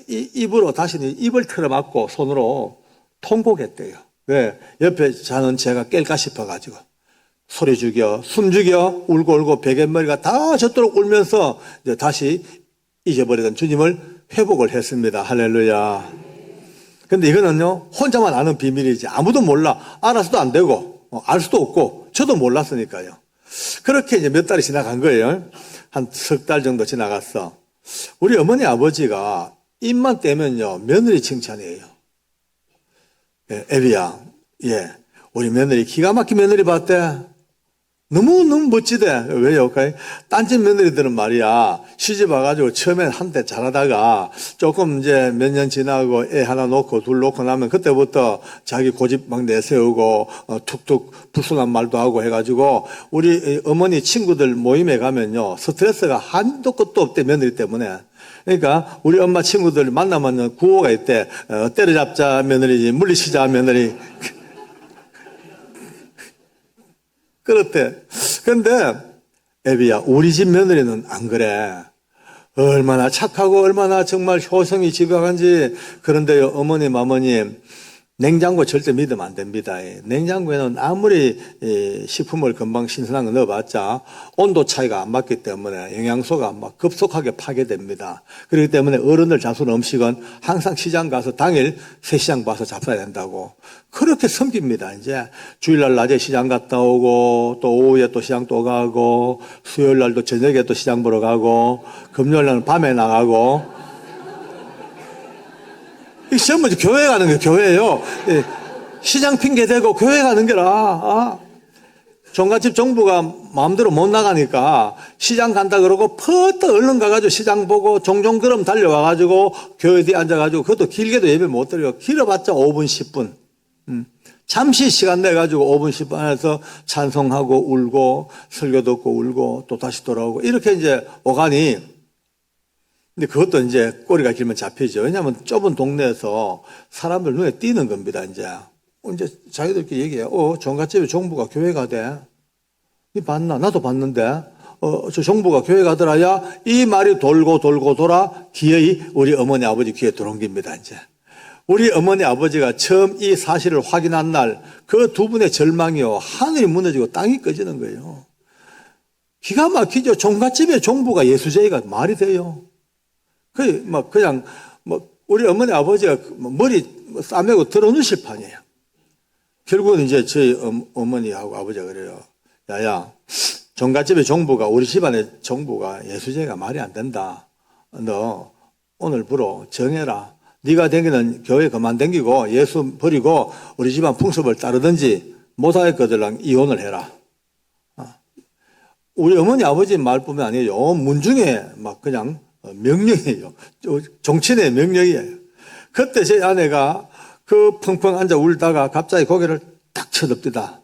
입으로 다시는 입을 틀어막고 손으로 통곡했대요. 왜? 옆에 자는 제가 깰까 싶어가지고 소리 죽여, 숨 죽여, 울고 베갯머리가 다 젖도록 울면서 이제 다시 잊어버리던 주님을 회복을 했습니다. 할렐루야. 근데 이거는요, 혼자만 아는 비밀이지 아무도 몰라. 알아서도 안 되고 알 수도 없고 저도 몰랐으니까요. 그렇게 이제 몇 달이 지나간 거예요. 한 석 달 정도 지나갔어. 우리 어머니 아버지가 입만 떼면요 며느리 칭찬이에요. 예, 애비야, 예, 우리 며느리 기가 막힌 며느리 봤대. 너무 멋지대. 왜요? 딴집 며느리들은 말이야 시집 와가지고 처음엔 한때 잘하다가 조금 이제 몇 년 지나고 애 하나 놓고 둘 놓고 나면 그때부터 자기 고집 막 내세우고 툭툭 불순한 말도 하고 해가지고 우리 어머니 친구들 모임에 가면요 스트레스가 한도 끝도 없대 며느리 때문에. 그러니까 우리 엄마 친구들 만나면 구호가 있대. 때려잡자 며느리지 물리치자 며느리. 그렇대. 근데 애비야 우리 집 며느리는 안 그래. 얼마나 착하고 얼마나 정말 효성이 지각한지. 그런데요 어머님 아버님 냉장고 절대 믿으면 안 됩니다. 냉장고에는 아무리 식품을 금방 신선한 거 넣어봤자 온도 차이가 안 맞기 때문에 영양소가 막 급속하게 파괴됩니다. 그렇기 때문에 어른들 잡수는 음식은 항상 시장 가서 당일 새 시장 봐서 잡숴야 된다고. 그렇게 섬깁니다. 이제 주일날 낮에 시장 갔다 오고 또 오후에 또 시장 또 가고 수요일날도 저녁에 또 시장 보러 가고 금요일날은 밤에 나가고. 이 시험은 교회 가는 거예요, 교회예요. 시장 핑계 대고 교회 가는 게라. 종갓집 정부가 마음대로 못 나가니까 시장 간다 그러고 퍼뜩 얼른 가가지고 시장 보고 종종 그럼 달려와가지고 교회 뒤에 앉아가지고 그것도 길게도 예배 못 드려요. 길어봤자 5분, 10분. 잠시 시간 내가지고 5분, 10분 안에서 찬송하고 울고 설교 듣고 울고 또 다시 돌아오고 이렇게 이제 오가니. 근데 그것도 이제 꼬리가 길면 잡히죠. 왜냐하면 좁은 동네에서 사람들 눈에 띄는 겁니다. 이제 자기들끼리 얘기해요. 종갓집에 종부가 교회 가대. 니 봤나? 나도 봤는데. 저 종부가 교회 가더라야. 이 말이 돌고 돌아 기어이 우리 어머니 아버지 귀에 들어온 겁니다. 이제 우리 어머니 아버지가 처음 이 사실을 확인한 날 그 두 분의 절망이요 하늘이 무너지고 땅이 꺼지는 거예요. 기가 막히죠. 종갓집에 종부가 예수제의가 말이 돼요. 그냥 우리 어머니 아버지가 머리 싸매고 들어놓으실 판이에요. 결국은 이제 저희 어머니하고 아버지가 그래요. 야야, 종갓집의 종부가 우리 집안의 종부가 예수제가 말이 안 된다. 너 오늘부로 정해라. 네가 댕기는 교회 그만 댕기고 예수 버리고 우리 집안 풍습을 따르든지 못하겠거들랑 이혼을 해라. 우리 어머니 아버지 말 뿐만 아니에요. 문중에 막 그냥 명령이에요. 정치인의 명령이에요. 그때 제 아내가 그 펑펑 앉아 울다가 갑자기 고개를 딱 쳐덮디다.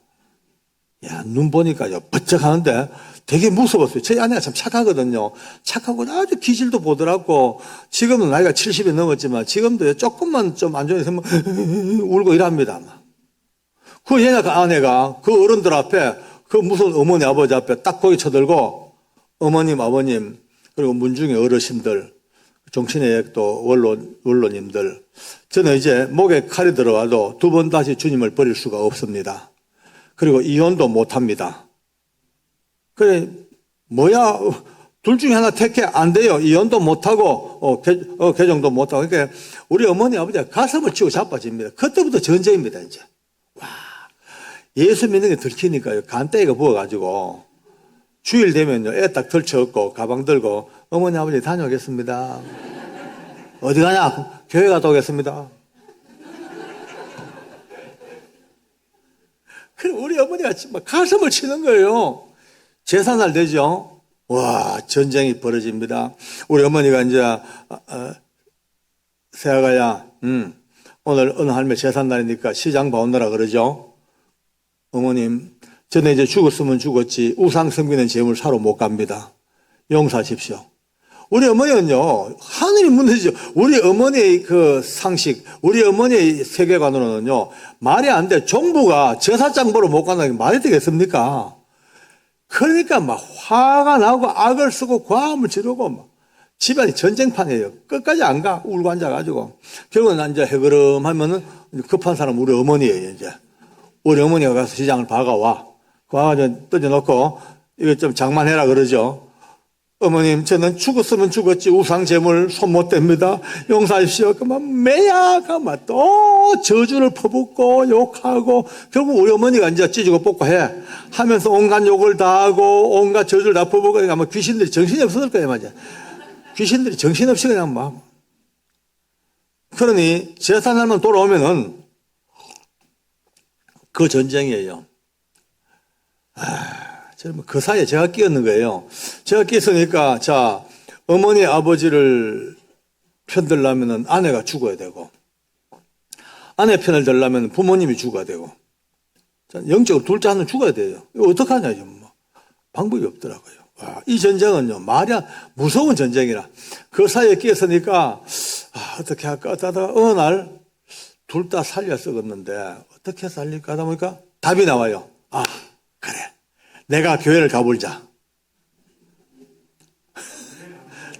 야, 눈 보니까요, 버쩍 하는데 되게 무서웠어요. 제 아내가 참 착하거든요. 착하고 아주 기질도 보더라고. 지금은 나이가 70이 넘었지만 지금도 조금만 좀 안 좋은 생각 울고 이랍니다. 그 아내가 그 어른들 앞에 그 무슨 어머니 아버지 앞에 딱 고개 쳐들고 어머님 아버님 그리고 문중의 어르신들 정신의 또 원로님들 저는 이제 목에 칼이 들어와도 두 번 다시 주님을 버릴 수가 없습니다. 그리고 이혼도 못합니다. 그래 뭐야 둘 중에 하나 택해 안 돼요. 이혼도 못하고 개정도 못하고 그러니까 우리 어머니 아버지가 가슴을 치고 자빠집니다. 그때부터 전쟁입니다. 이제 와 예수 믿는 게 들키니까요. 간땡이가 부어가지고 주일 되면요 애 딱 덜쳐갖고 가방 들고 어머니 아버지 다녀오겠습니다. 어디 가냐? 교회 갔다 오겠습니다. 그럼 우리 어머니가 막 가슴을 치는 거예요. 제사날 되죠. 와 전쟁이 벌어집니다. 우리 어머니가 이제 새아가야 오늘 어느 할매 제삿날이니까 시장 봐오느라 그러죠. 어머님 저는 이제 죽었으면 죽었지 우상 섬기는 재물 사러 못 갑니다. 용서하십시오. 우리 어머니는요 하늘이 무너지죠. 우리 어머니의 그 상식 우리 어머니의 세계관으로는요 말이 안 돼. 정부가 제사장 보러 못 간다는 게 말이 되겠습니까? 그러니까 막 화가 나고 악을 쓰고 과음을 지르고 막 집안이 전쟁판이에요. 끝까지 안 가. 울고 앉아가지고. 결국은 이제 해그름하면은 급한 사람 우리 어머니예요, 이제. 우리 어머니가 가서 시장을 봐가와. 와가지고 떠져놓고 이거 좀 장만해라 그러죠. 어머님, 저는 죽었으면 죽었지 우상 재물 손 못 댑니다. 용서하십시오. 그만 매야가 막 또 저주를 퍼붓고 욕하고 결국 우리 어머니가 이제 찢고 뽑고 해. 하면서 온갖 욕을 다 하고 온갖 저주를 다 퍼붓고 그러니까 아마 귀신들이 정신이 없었을 거예요, 맞아. 귀신들이 정신없이 그냥 막. 그러니 제사날만 돌아오면은 그 전쟁이에요. 그 사이에 제가 끼었는 거예요. 제가 끼었으니까, 자, 어머니, 아버지를 편들려면 아내가 죽어야 되고, 아내 편을 들려면 부모님이 죽어야 되고, 영적으로 둘째 하나는 죽어야 돼요. 이거 어떡하냐, 지금 뭐. 방법이 없더라고요. 와, 이 전쟁은요, 말이야, 무서운 전쟁이라. 그 사이에 끼었으니까, 어떻게 할까 하다가 어느 날, 둘 다 살려 썩었는데, 어떻게 살릴까 하다 보니까 답이 나와요. 그래. 내가 교회를 가보자.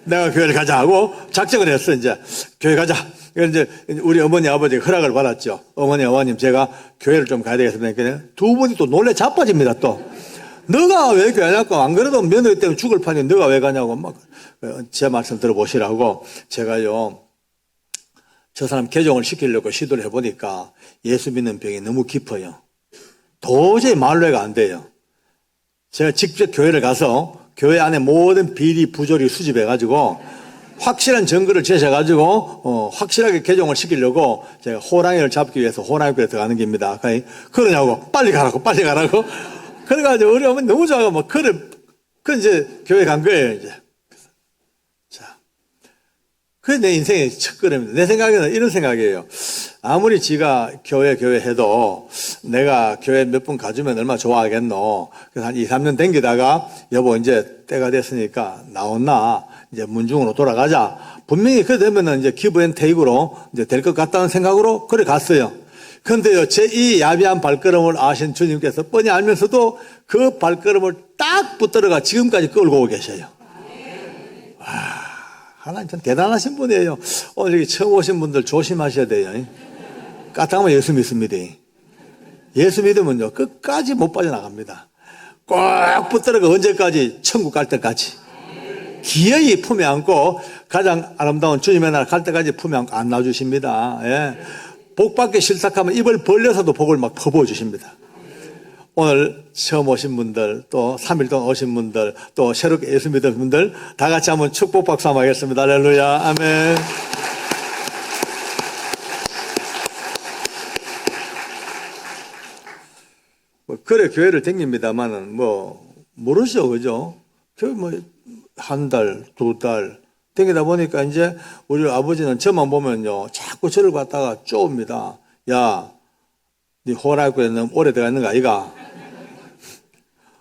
내가 교회를 가자 하고 작정을 했어, 이제. 교회 가자. 이제 우리 어머니, 아버지가 허락을 받았죠. 어머니, 아버님, 제가 교회를 좀 가야 되겠습니다. 두 분이 또 놀래 자빠집니다, 또. 너가 왜 교회 안 갈까? 안 그래도 며느리 때문에 죽을 판이 너가 왜 가냐고 막 제 말씀 들어보시라고 제가요, 저 사람 개종을 시키려고 시도를 해보니까 예수 믿는 병이 너무 깊어요. 도저히 말로가 안 돼요. 제가 직접 교회를 가서 교회 안에 모든 비리 부조리 수집해가지고 확실한 증거를 제시해가지고 확실하게 개종을 시키려고 제가 호랑이를 잡기 위해서 호랑이교에 들어가는 겁니다. 그러냐고 빨리 가라고 그래가지고 우리 어머니 너무 좋아하고 막 그 이제 교회 간 거예요, 이제. 자, 그게 내 인생의 첫 걸음입니다. 내 생각에는 이런 생각이에요. 아무리 지가 교회 해도 내가 교회 몇 분 가주면 얼마나 좋아하겠노. 그래서 한 2, 3년 댕기다가 여보 이제 때가 됐으니까 나왔나 이제 문중으로 돌아가자. 분명히 그래 되면은 이제 기브앤테이크로 이제 될 것 같다는 생각으로 그래 갔어요. 그런데요, 제 이 야비한 발걸음을 아신 주님께서 뻔히 알면서도 그 발걸음을 딱 붙들어가 지금까지 끌고 오고 계셔요. 와, 하나님 참 대단하신 분이에요. 오늘 여기 처음 오신 분들 조심하셔야 돼요. 까딱하면 예수 믿습니다. 예수 믿으면요, 끝까지 못 빠져나갑니다. 꼭 붙들어가 언제까지? 천국 갈 때까지. 기어이 품에 안고 가장 아름다운 주님의 나라 갈 때까지 품에 안고 안 놔주십니다. 예. 복 받기 싫다하면 입을 벌려서도 복을 막 퍼부어 주십니다. 오늘 처음 오신 분들, 또 3일 동안 오신 분들, 또 새롭게 예수 믿은 분들 다 같이 한번 축복 박수 한번 하겠습니다. 할렐루야. 아멘. 그래 교회를 다닙니다만은 모르죠, 그죠? 교회 한 달, 두 달 다니다 보니까 이제 우리 아버지는 저만 보면요 자꾸 저를 갖다가 쪼옵니다. 야, 네 호랑이교회 너무 오래 들어가 있는 거 아이가?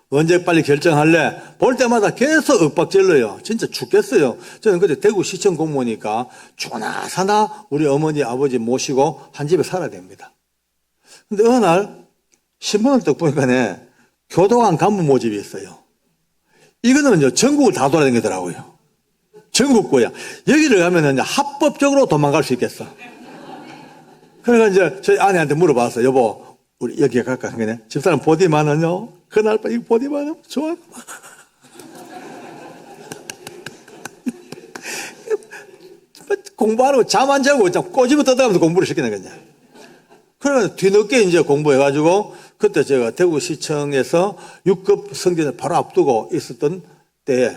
언제 빨리 결정할래? 볼 때마다 계속 윽박질러요. 진짜 죽겠어요. 저는 그때 대구시청 공무원이니까 조나사나 우리 어머니 아버지 모시고 한 집에 살아야 됩니다. 근데 어느 날 신문을 딱 보니까 교도관 간부 모집이 있어요. 이거는 전국을 다 돌아다니더라고요. 전국구야. 여기를 가면은 합법적으로 도망갈 수 있겠어. 그러니까 이제 저희 아내한테 물어봤어. 여보, 우리 여기에 갈까? 그냥 집사람 보디만은요. 그날 밤 이 보디만은 좋아. 공부하라고 잠 안 자고 꼬집어 떠다가면서 공부를 시키는 거냐. 그러면 뒤늦게 이제 공부해가지고 그때 제가 대구시청에서 6급 성적을 바로 앞두고 있었던 때에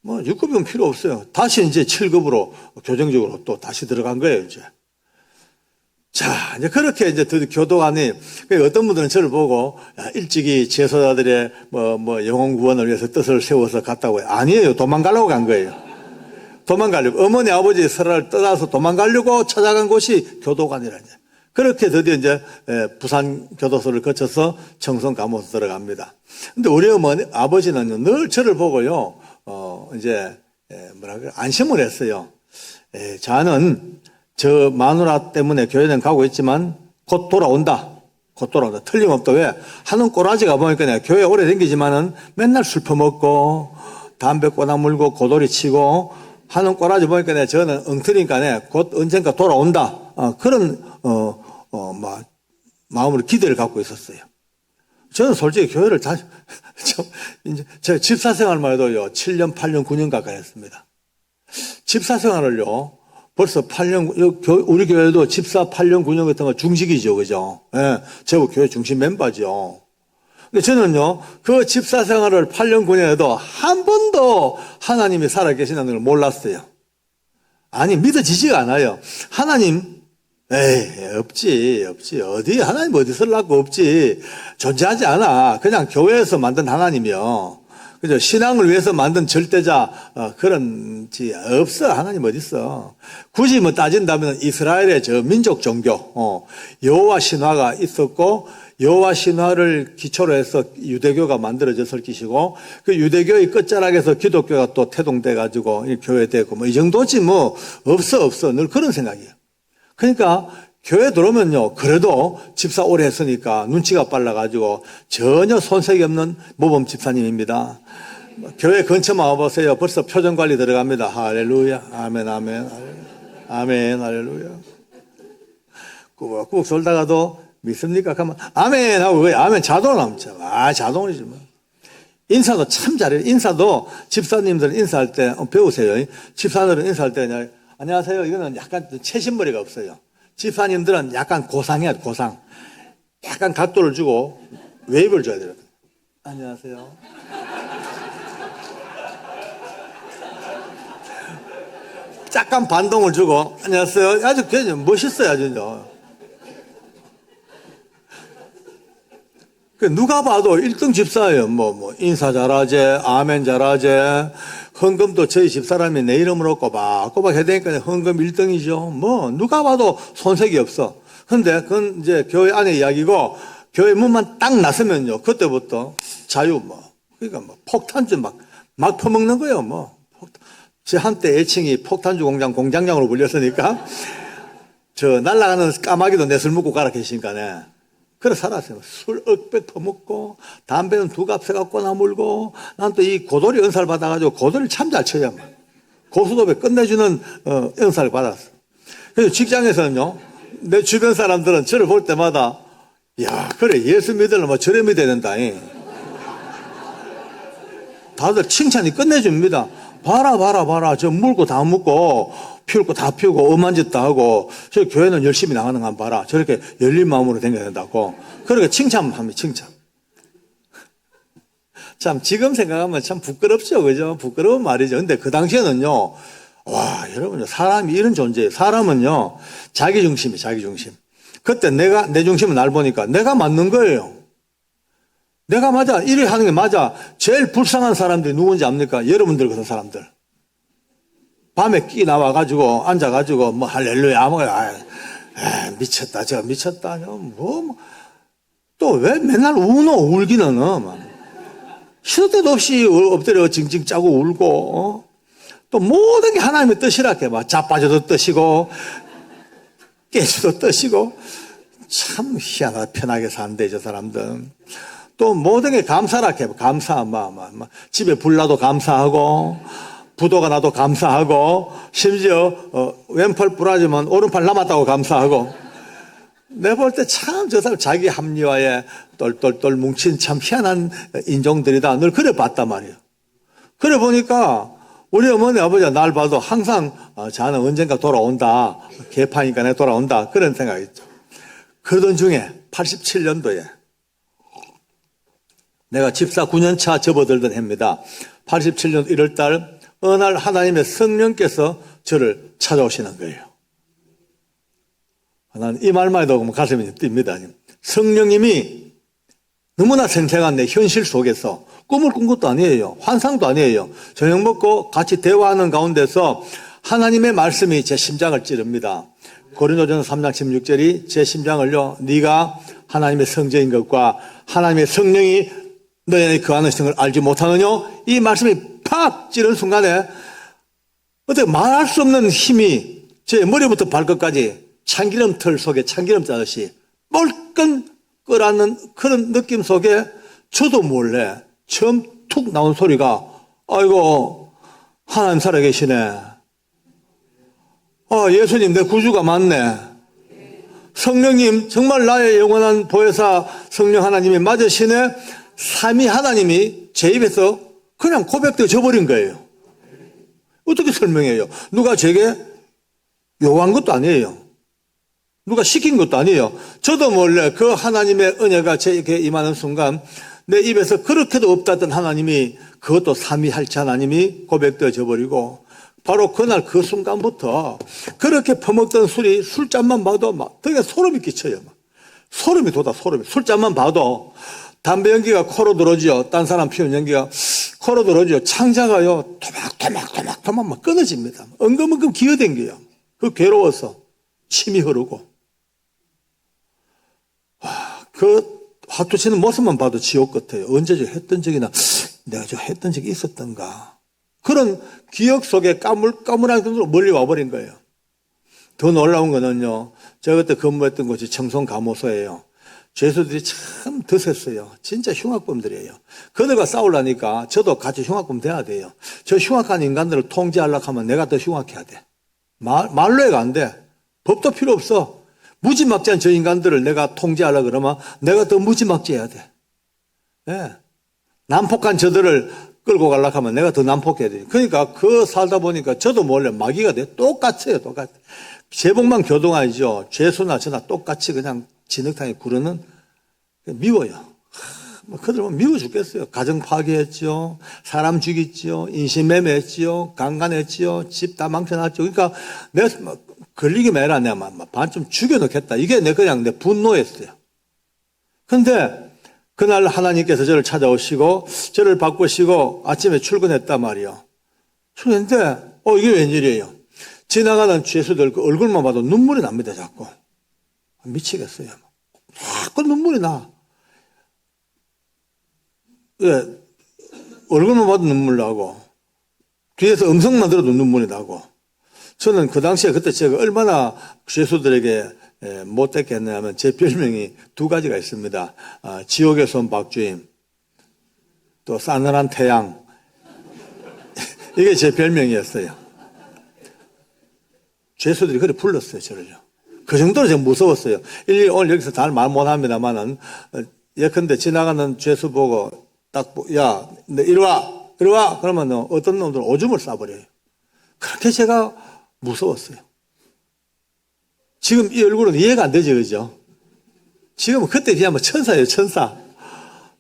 뭐 6급이면 필요 없어요. 다시 이제 7급으로 교정적으로 또 다시 들어간 거예요, 이제. 자, 이제 그렇게 이제 교도관이, 어떤 분들은 저를 보고, 일찍이 재소자들의 영혼 구원을 위해서 뜻을 세워서 갔다고 해요. 아니에요. 도망가려고 간 거예요. 도망가려고. 어머니, 아버지 설화를 떠나서 도망가려고 찾아간 곳이 교도관이라니. 그렇게 드디어 이제 부산 교도소를 거쳐서 청송 감옥에 들어갑니다. 근데 우리 어머니, 아버지는요, 늘 저를 보고요, 이제, 안심을 했어요. 자는 저 마누라 때문에 교회는 가고 있지만 곧 돌아온다. 곧 돌아온다. 틀림없다. 왜? 하는 꼬라지가 보니까 내가 교회 오래 다니지만은 맨날 술 퍼먹고, 담배 꼬나 물고, 고돌이 치고, 하는 꼬라지 보니까 내가 저는 엉터리니까 곧 언젠가 돌아온다. 그런, 마음으로 기대를 갖고 있었어요. 저는 솔직히 교회를 이제 제 집사 생활만 해도요, 7년, 8년, 9년 가까이 했습니다. 집사 생활을요, 벌써 8년, 우리 교회도 집사 8년, 9년 같은 거 중식이죠, 그죠? 예, 제가 교회 중심 멤버죠. 근데 저는요, 그 집사 생활을 8년, 9년 해도 한 번도 하나님이 살아계시다는 걸 몰랐어요. 아니, 믿어지지가 않아요. 하나님, 없지. 어디, 하나님 어디 설라고 없지. 존재하지 않아. 그냥 교회에서 만든 하나님이요. 그죠? 신앙을 위해서 만든 절대자, 그런지 없어. 하나님 어디 있어. 굳이 뭐 따진다면 이스라엘의 저 민족 종교, 여호와 신화가 있었고, 여호와 신화를 기초로 해서 유대교가 만들어졌을 것이고, 그 유대교의 끝자락에서 기독교가 또 태동돼가지고 교회되고, 뭐 이 정도지 뭐, 없어. 늘 그런 생각이에요. 그러니까 교회 들어오면요, 그래도 집사 오래 했으니까 눈치가 빨라가지고 전혀 손색이 없는 모범 집사님입니다. 교회 근처만 와보세요. 벌써 표정 관리 들어갑니다. 할렐루야. 아멘. 할렐루야. 꾹꾹 졸다가도 믿습니까? 하면 아멘 하고 왜 아멘 자동으로 나옵니다. 자동이지 뭐. 인사도 참 잘해요. 인사도 집사님들은 인사할 때 배우세요. 집사들은 인사할 때 그냥 안녕하세요. 이거는 약간 채신머리가 없어요. 집사님들은 약간 고상해요, 고상. 약간 각도를 주고 웨이브를 줘야 돼요. 안녕하세요. 약간 반동을 주고 안녕하세요. 아주 그냥 멋있어요, 아주. 누가 봐도 1등 집사예요. 인사 잘하지, 아멘 잘하지. 헌금도 저희 집사람이 내 이름으로 꼬박꼬박 해야 되니까 헌금 1등이죠. 누가 봐도 손색이 없어. 근데 그건 이제 교회 안의 이야기고, 교회 문만 딱 나서면요, 그때부터 자유, 그러니까 폭탄주 막 퍼먹는 거예요, 제 한때 애칭이 폭탄주 공장장으로 불렸으니까, 날아가는 까마귀도 내 술 먹고 가라 계시니까네. 그래 살았어요. 술 억백 퍼먹고, 담배는 두 값 세갖고 나물고, 난 또 이 고돌이 은사를 받아가지고 고돌이를 참 잘 쳐요. 고수도배 끝내주는 은사를 받았어. 그래서 직장에서는요, 내 주변 사람들은 저를 볼 때마다, 야, 그래, 예수 믿으려면 저래 믿어야 된다. 다들 칭찬이 끝내줍니다. 봐라. 저 물고 다 묻고, 피울 거 다 피우고, 엄한 짓 다 하고, 저 교회는 열심히 나가는 거 한번 봐라. 저렇게 열린 마음으로 다녀야 된다고. 그렇게 칭찬합니다, 칭찬. 참, 지금 생각하면 참 부끄럽죠, 그죠? 부끄러운 말이죠. 근데 그 당시에는요, 와, 여러분, 사람이 이런 존재예요. 사람은요, 자기중심이에요, 자기중심. 그때 내 중심은 날 보니까 내가 맞는 거예요. 내가 맞아. 이래 하는 게 맞아. 제일 불쌍한 사람들이 누군지 압니까? 여러분들 같은 사람들. 밤에 끼 나와가지고, 앉아가지고, 할렐루야, 미쳤다, 미쳤다. 또 왜 맨날 울기는, 시도 때도 없이 엎드려 징징 짜고 울고, 또 모든 게 하나님의 뜻이라게, 자빠져도 뜻이고, 깨져도 뜻이고, 참 희한하다, 편하게 산대, 저 사람들. 또 모든 게 감사라 해. 감사, 집에 불 나도 감사하고, 부도가 나도 감사하고, 심지어, 왼팔 부러지면 오른팔 남았다고 감사하고. 내가 볼 때 참 저 사람 자기 합리화에 똘똘똘 뭉친 참 희한한 인종들이다. 늘 그래 봤단 말이에요. 그래 보니까 우리 어머니 아버지가 날 봐도 항상 자는 언젠가 돌아온다. 개판이니까 내가 돌아온다. 그런 생각이 있죠. 그러던 중에 87년도에 내가 집사 9년차 접어들던 해입니다. 87년 1월달 어느 날 하나님의 성령께서 저를 찾아오시는 거예요. 난 이 말만 해도 가슴이 뜁니다. 성령님이 너무나 생생한 내 현실 속에서 꿈을 꾼 것도 아니에요. 환상도 아니에요. 저녁 먹고 같이 대화하는 가운데서 하나님의 말씀이 제 심장을 찌릅니다. 고린도전서 3장 16절이 제 심장을요, 네가 하나님의 성자인 것과 하나님의 성령이 너희 안에 거하는 것을 알지 못하느냐? 이 말씀이 팍 찌른 순간에 어떻게 말할 수 없는 힘이 제 머리부터 발끝까지 참기름 틀 속에 참기름 짜듯이 멀끈 끓는 그런 느낌 속에 저도 몰래 처음 툭 나온 소리가 아이고 하나님 살아계시네. 예수님 내 구주가 맞네. 성령님 정말 나의 영원한 보혜사 성령 하나님이 맞으시네. 삼위 하나님이 제 입에서 그냥 고백되어 버린 거예요. 어떻게 설명해요? 누가 제게 요구한 것도 아니에요. 누가 시킨 것도 아니에요. 저도 몰래 그 하나님의 은혜가 제게 임하는 순간 내 입에서 그렇게도 없다던 하나님이 그것도 삼위할체 하나님이 고백되어져 버리고 바로 그날 그 순간부터 그렇게 퍼먹던 술잔만 봐도 막 되게 소름이 끼쳐요. 소름이 돋아 소름이. 술잔만 봐도 담배 연기가 코로 들어오죠. 딴 사람 피우는 연기가 코로 들어오죠. 창자가요 토막토막 막 끊어집니다. 엉금엉금 기어댕겨요. 그 괴로워서 침이 흐르고 그 화투 치는 모습만 봐도 지옥 같아요. 언제 저 했던 적이나 내가 저 했던 적이 있었던가. 그런 기억 속에 까물까물한 것으로 멀리 와버린 거예요. 더 놀라운 거는요. 제가 그때 근무했던 곳이 청송감호소예요. 죄수들이 참 드셌어요. 진짜 흉악범들이에요. 그들과 싸우려니까 저도 같이 흉악범 돼야 돼요. 저 흉악한 인간들을 통제하려고 하면 내가 더 흉악해야 돼. 말로 해가 안 돼. 법도 필요 없어. 무지막지한 저 인간들을 내가 통제하려고 그러면 내가 더 무지막지해야 돼. 네. 난폭한 저들을 끌고 가려고 하면 내가 더 난폭해야 돼. 그러니까 그 살다 보니까 저도 몰래 마귀가 돼. 똑같아요. 똑같아. 제복만 교동아니죠. 죄수나 저나 똑같이 그냥 진흙탕에 구르는 미워요. 그들 보면 미워 죽겠어요. 가정 파괴했죠. 사람 죽였죠. 인신매매했죠. 강간했죠. 집 다 망쳐놨죠. 그러니까 내가 걸리기 매라 내가 반쯤 죽여놓겠다. 이게 그냥 내 분노였어요. 근데 그날 하나님께서 저를 찾아오시고 저를 바꾸시고 아침에 출근했단 말이에요. 출근했는데 이게 웬일이에요. 지나가는 죄수들 그 얼굴만 봐도 눈물이 납니다. 자꾸. 미치겠어요. 자꾸 눈물이 나. 예, 얼굴만 봐도 눈물 나고 뒤에서 음성만 들어도 눈물이 나고. 저는 그 당시에 그때 제가 얼마나 죄수들에게 못됐게 했냐면 제 별명이 두 가지가 있습니다. 지옥에서 온 박주임, 또 싸늘한 태양. 이게 제 별명이었어요. 죄수들이 그래 불렀어요, 저를요. 그 정도로 제가 무서웠어요. 일일이 오늘 여기서 잘 말 못합니다만은 예컨대 지나가는 죄수 보고 딱 야, 너 이리 와. 그러면 어떤 놈들은 오줌을 싸버려요. 그렇게 제가 무서웠어요. 지금 이 얼굴은 이해가 안 되죠, 그죠? 지금은 그때 비하면 천사예요, 천사.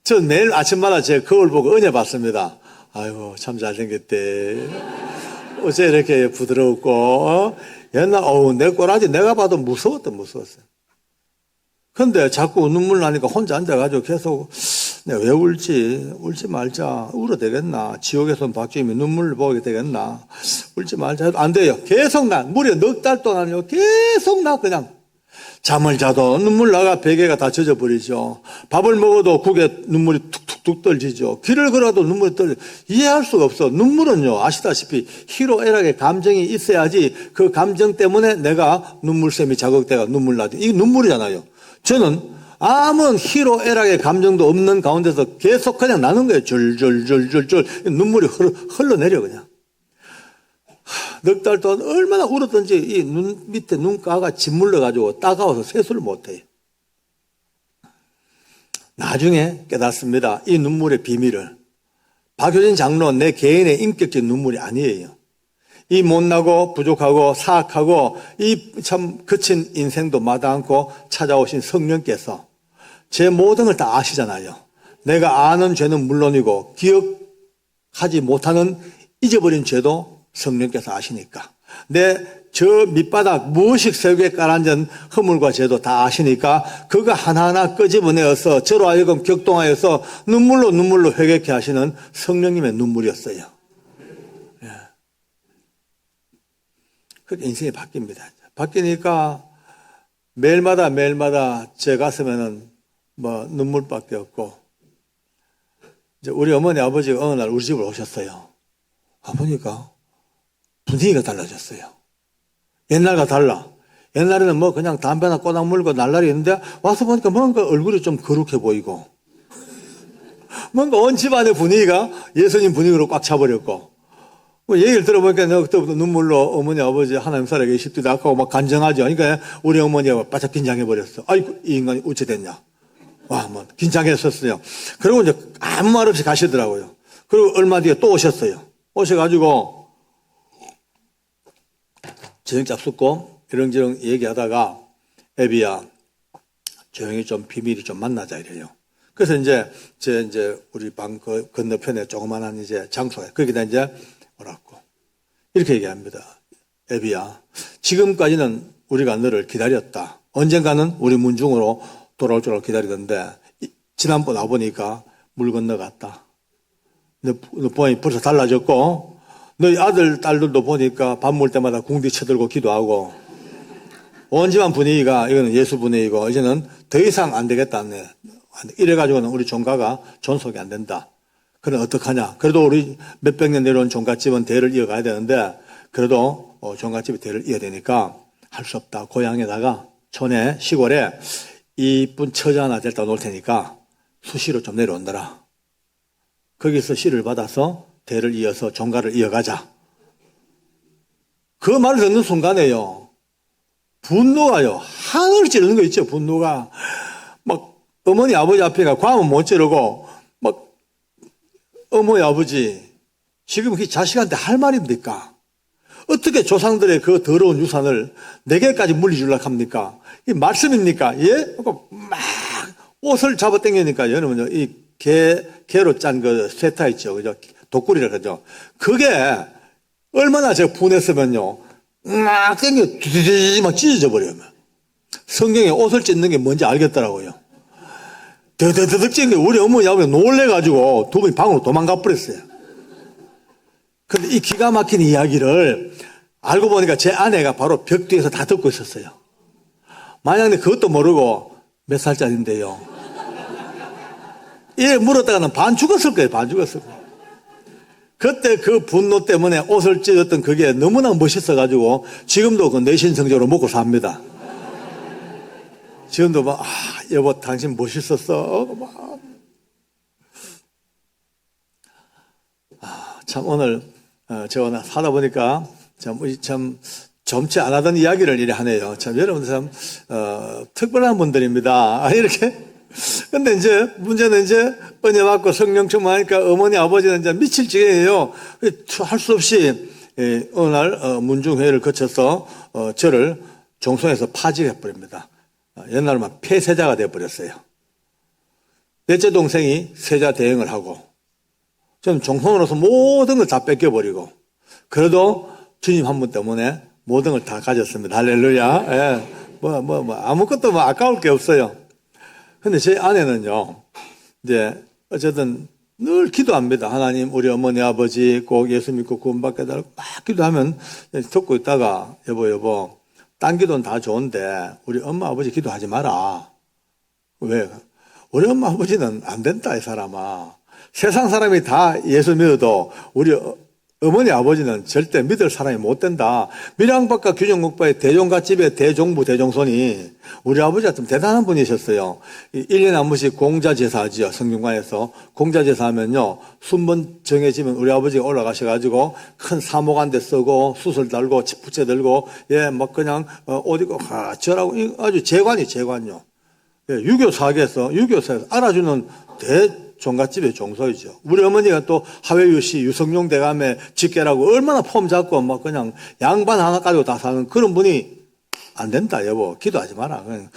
전 매일 아침마다 제 거울 보고 은혜 받습니다. 아이고, 참 잘생겼대. 어째 이렇게 부드럽고, 옛날, 내 꼬라지 내가 봐도 무서웠어요. 근데 자꾸 눈물 나니까 혼자 앉아가지고 계속, 내가 왜 울지 말자. 울어 되겠나? 지옥에서 온 박주임이 눈물을 보게 되겠나? 울지 말자 해도 안 돼요. 계속 무려 넉 달 동안요. 계속 그냥. 잠을 자도 눈물 나가 베개가 다 젖어버리죠. 밥을 먹어도 국에 눈물이 툭툭툭 떨지죠. 길을 걸어도 눈물이 떨려. 이해할 수가 없어. 눈물은요, 아시다시피 희로애락의 감정이 있어야지 그 감정 때문에 내가 눈물샘이 자극되가 눈물 나죠. 이게 눈물이잖아요. 저는 아무 희로애락의 감정도 없는 가운데서 계속 그냥 나는 거예요. 줄줄줄줄줄 눈물이 흘러내려 그냥. 넉 달 동안 얼마나 울었던지 이 눈 밑에 눈가가 짓물러가지고 따가워서 세수를 못해요. 나중에 깨닫습니다. 이 눈물의 비밀을. 박효진 장로 내 개인의 인격적인 눈물이 아니에요. 이 못나고 부족하고 사악하고 이 참 거친 인생도 마다않고 찾아오신 성령께서 제 모든 걸 다 아시잖아요. 내가 아는 죄는 물론이고 기억하지 못하는 잊어버린 죄도 성령께서 아시니까 내 저 밑바닥 무의식 세계에 깔아앉은 허물과 죄도 다 아시니까 그거 하나하나 끄집어내어서 저로 하여금 격동하여서 눈물로 회개케 하시는 성령님의 눈물이었어요. 예. 그렇게 인생이 바뀝니다. 바뀌니까 매일마다 제 가슴에는 뭐 눈물밖에 없고 이제 우리 어머니 아버지가 어느 날 우리 집을 오셨어요. 보니까 분위기가 달라졌어요. 옛날과 달라. 옛날에는 뭐 그냥 담배나 꼬박 물고 날라리 했는데 와서 보니까 뭔가 얼굴이 좀 거룩해 보이고 뭔가 온 집안의 분위기가 예수님 분위기로 꽉 차버렸고 얘기를 들어보니까 내가 그때부터 눈물로 어머니 아버지 하나님 살아계십시다 하고 막 간증하죠. 그러니까 우리 어머니가 바짝 긴장해버렸어. 아이고 이 인간이 어찌 됐냐. 와, 뭐 긴장했었어요. 그리고 이제 아무 말 없이 가시더라고요. 그리고 얼마 뒤에 또 오셨어요. 오셔가지고 저녁 잡숫고 이런저런 얘기하다가 애비야 조용히 좀 비밀이 좀 만나자 이래요. 그래서 이제 우리 방 건너편에 조그만한 이제 장소에 거기다 이제 오라고 이렇게 얘기합니다. 애비야 지금까지는 우리가 너를 기다렸다. 언젠가는 우리 문중으로 돌아올 줄 알고 기다리던데 지난번 와보니까 물 건너갔다. 너 보니 벌써 달라졌고 너희 아들, 딸들도 보니까 밥 먹을 때마다 궁디 쳐들고 기도하고 온 집안 분위기가 이거는 예수 분위기고 이제는 더 이상 안 되겠다. 이래가지고는 우리 종가가 존속이 안 된다. 그럼 어떡하냐. 그래도 우리 몇백 년 내려온 종갓집은 대를 이어가야 되는데 그래도 종갓집이 대를 이어야 되니까 할 수 없다. 고향에다가 촌에 시골에 이쁜 처자 하나 데려다 놓을 테니까 수시로 좀 내려온다라. 거기서 씨를 받아서 대를 이어서 종가를 이어가자. 그 말을 듣는 순간에요. 분노가요. 하늘을 찌르는 거 있죠. 분노가. 막 어머니 아버지 앞에가 과하면 못 찌르고 막 어머니 아버지 지금 그 자식한테 할 말입니까? 어떻게 조상들의 그 더러운 유산을 내게까지 물리주려고 합니까? 이 말씀입니까? 예? 막 옷을 잡아 당기니까 여러분요. 이 개로 짠 그 쇠타 있죠. 그죠? 독구리라 그러죠. 그게 얼마나 제가 분했으면요. 막 땡겨 두두두두 막 찢어져 버려요. 성경에 옷을 찢는 게 뭔지 알겠더라고요. 더더더덕 찢는 게 우리 어머니 아버지 놀래가지고 두 분이 방으로 도망가 버렸어요. 근데 이 기가 막힌 이야기를 알고 보니까 제 아내가 바로 벽 뒤에서 다 듣고 있었어요. 만약에 그것도 모르고 몇 살짜리인데요. 예, 물었다가는 반 죽었을 거예요. 반 죽었을 거예요. 그때 그 분노 때문에 옷을 찢었던 그게 너무나 멋있어가지고 지금도 그 내신성적으로 먹고 삽니다. 지금도 막, 여보, 당신 멋있었어. 참, 오늘, 제가 하다 보니까 참 점치 안 하던 이야기를 이래 하네요. 참, 여러분 참, 특별한 분들입니다. 이렇게. 근데 이제 문제는 이제 은혜 받고 성령 충만하니까 어머니 아버지는 이제 미칠 지경이에요. 할 수 없이 어느 날 문중회의를 거쳐서 저를 종송에서 파직해 버립니다. 옛날로 막 폐세자가 돼 버렸어요. 넷째 동생이 세자 대행을 하고 저는 종송으로서 모든 걸 다 뺏겨 버리고 그래도 주님 한 분 때문에 모든 걸 다 가졌습니다. 할렐루야. 예. 아무것도 아까울 게 없어요. 근데 제 아내는요, 이제, 어쨌든 늘 기도합니다. 하나님, 우리 어머니, 아버지 꼭 예수 믿고 구원받게 해달라고 막 기도하면 듣고 있다가, 여보, 딴 기도는 다 좋은데, 우리 엄마, 아버지 기도하지 마라. 왜? 우리 엄마, 아버지는 안 된다, 이 사람아. 세상 사람이 다 예수 믿어도 우리 어머니 아버지는 절대 믿을 사람이 못 된다. 밀양박과 균형목바의 대종갓집의 대종부 대종손이 우리 아버지가 좀 대단한 분이셨어요. 1년에 한 번씩 공자제사 하지요. 성균관에서. 공자제사 하면요, 순번 정해지면 우리 아버지가 올라가셔가지고 큰 사목 한 대 쓰고 수술 달고 부채 들고 막 그냥 옷 입고 저라고 아주 재관이요. 유교 사계에서 알아주는 종갓집의 종소이죠. 우리 어머니가 또 하회유씨 유성룡 대감의 직계라고 얼마나 폼 잡고 막 그냥 양반 하나 가지고 다 사는 그런 분이 안 된다, 여보. 기도하지 마라. 그냥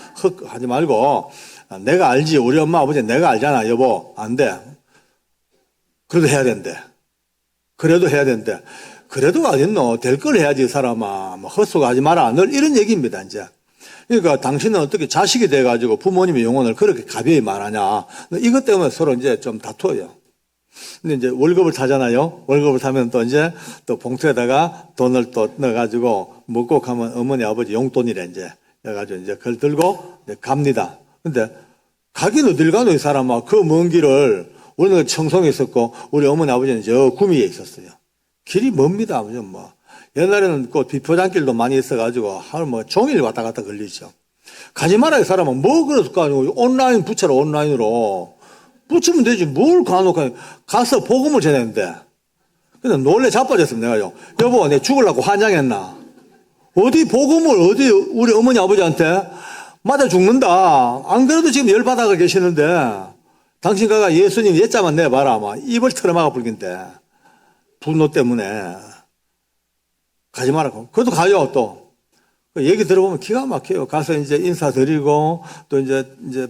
하지 말고. 내가 알지. 우리 엄마 아버지 내가 알잖아, 여보. 안 돼. 그래도 해야 된대. 그래도 어딨노. 될 걸 해야지, 이 사람아. 헛소리하지 마라. 늘 이런 얘기입니다, 이제. 그러니까 당신은 어떻게 자식이 돼가지고 부모님의 영혼을 그렇게 가벼이 말하냐. 이것 때문에 서로 이제 좀 다투어요. 근데 이제 월급을 타잖아요. 월급을 타면 또 이제 또 봉투에다가 돈을 또 넣어가지고 먹고 가면 어머니 아버지 용돈이래 이제. 그래가지고 이제 그걸 들고 이제 갑니다. 근데 가긴 어딜 가노 이 사람아. 그 먼 길을 우리는 청송에 있었고 우리 어머니 아버지는 저 구미에 있었어요. 길이 멉니다. 뭐. 옛날에는 그 비포장길도 많이 있어가지고 하루 종일 왔다 갔다 걸리죠. 가지 마라 이 사람은. 그럴까 아니고 온라인 붙여라. 온라인으로 붙이면 되지. 뭘 가놓고 가서 복음을 전했는데. 근데 놀래 자빠졌습니다. 내가요. 여보, 내 죽으려고 환장했나? 어디 복음을 우리 어머니 아버지한테 맞아 죽는다. 안 그래도 지금 열받아가 계시는데 당신 가가 예수님 예자만 내봐라. 아마 입을 털어막아 불긴데 분노 때문에. 가지 말라고. 그래도 가요, 또. 얘기 들어보면 기가 막혀요. 가서 이제 인사 드리고, 또 이제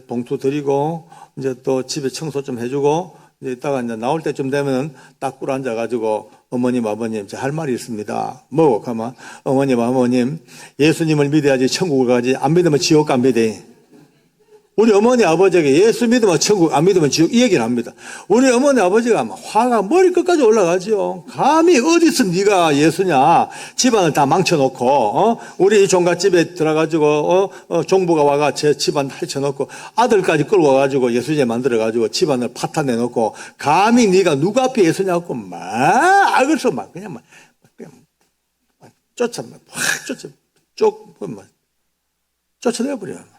봉투 드리고, 이제 또 집에 청소 좀 해주고, 이제 이따가 이제 나올 때쯤 되면 딱 꿇어 앉아가지고, 어머님, 아버님, 제 할 말이 있습니다. 뭐, 가만. 어머님, 아버님, 예수님을 믿어야지 천국을 가지, 안 믿으면 지옥 갑니다. 우리 어머니 아버지에게 예수 믿으면 천국, 안 믿으면 지옥, 이 얘기를 합니다. 우리 어머니 아버지가 막 화가 머리끝까지 올라가죠. 감히 어디서 네가 예수냐. 집안을 다 망쳐놓고, 우리 종갓집에 들어가지고, 종부가 와가 제 집안 해쳐놓고, 아들까지 끌고 와가지고 예수님 만들어가지고 집안을 파탄내놓고, 감히 네가 누구 앞에 예수냐고 그래서 그냥 쫓아내버려요.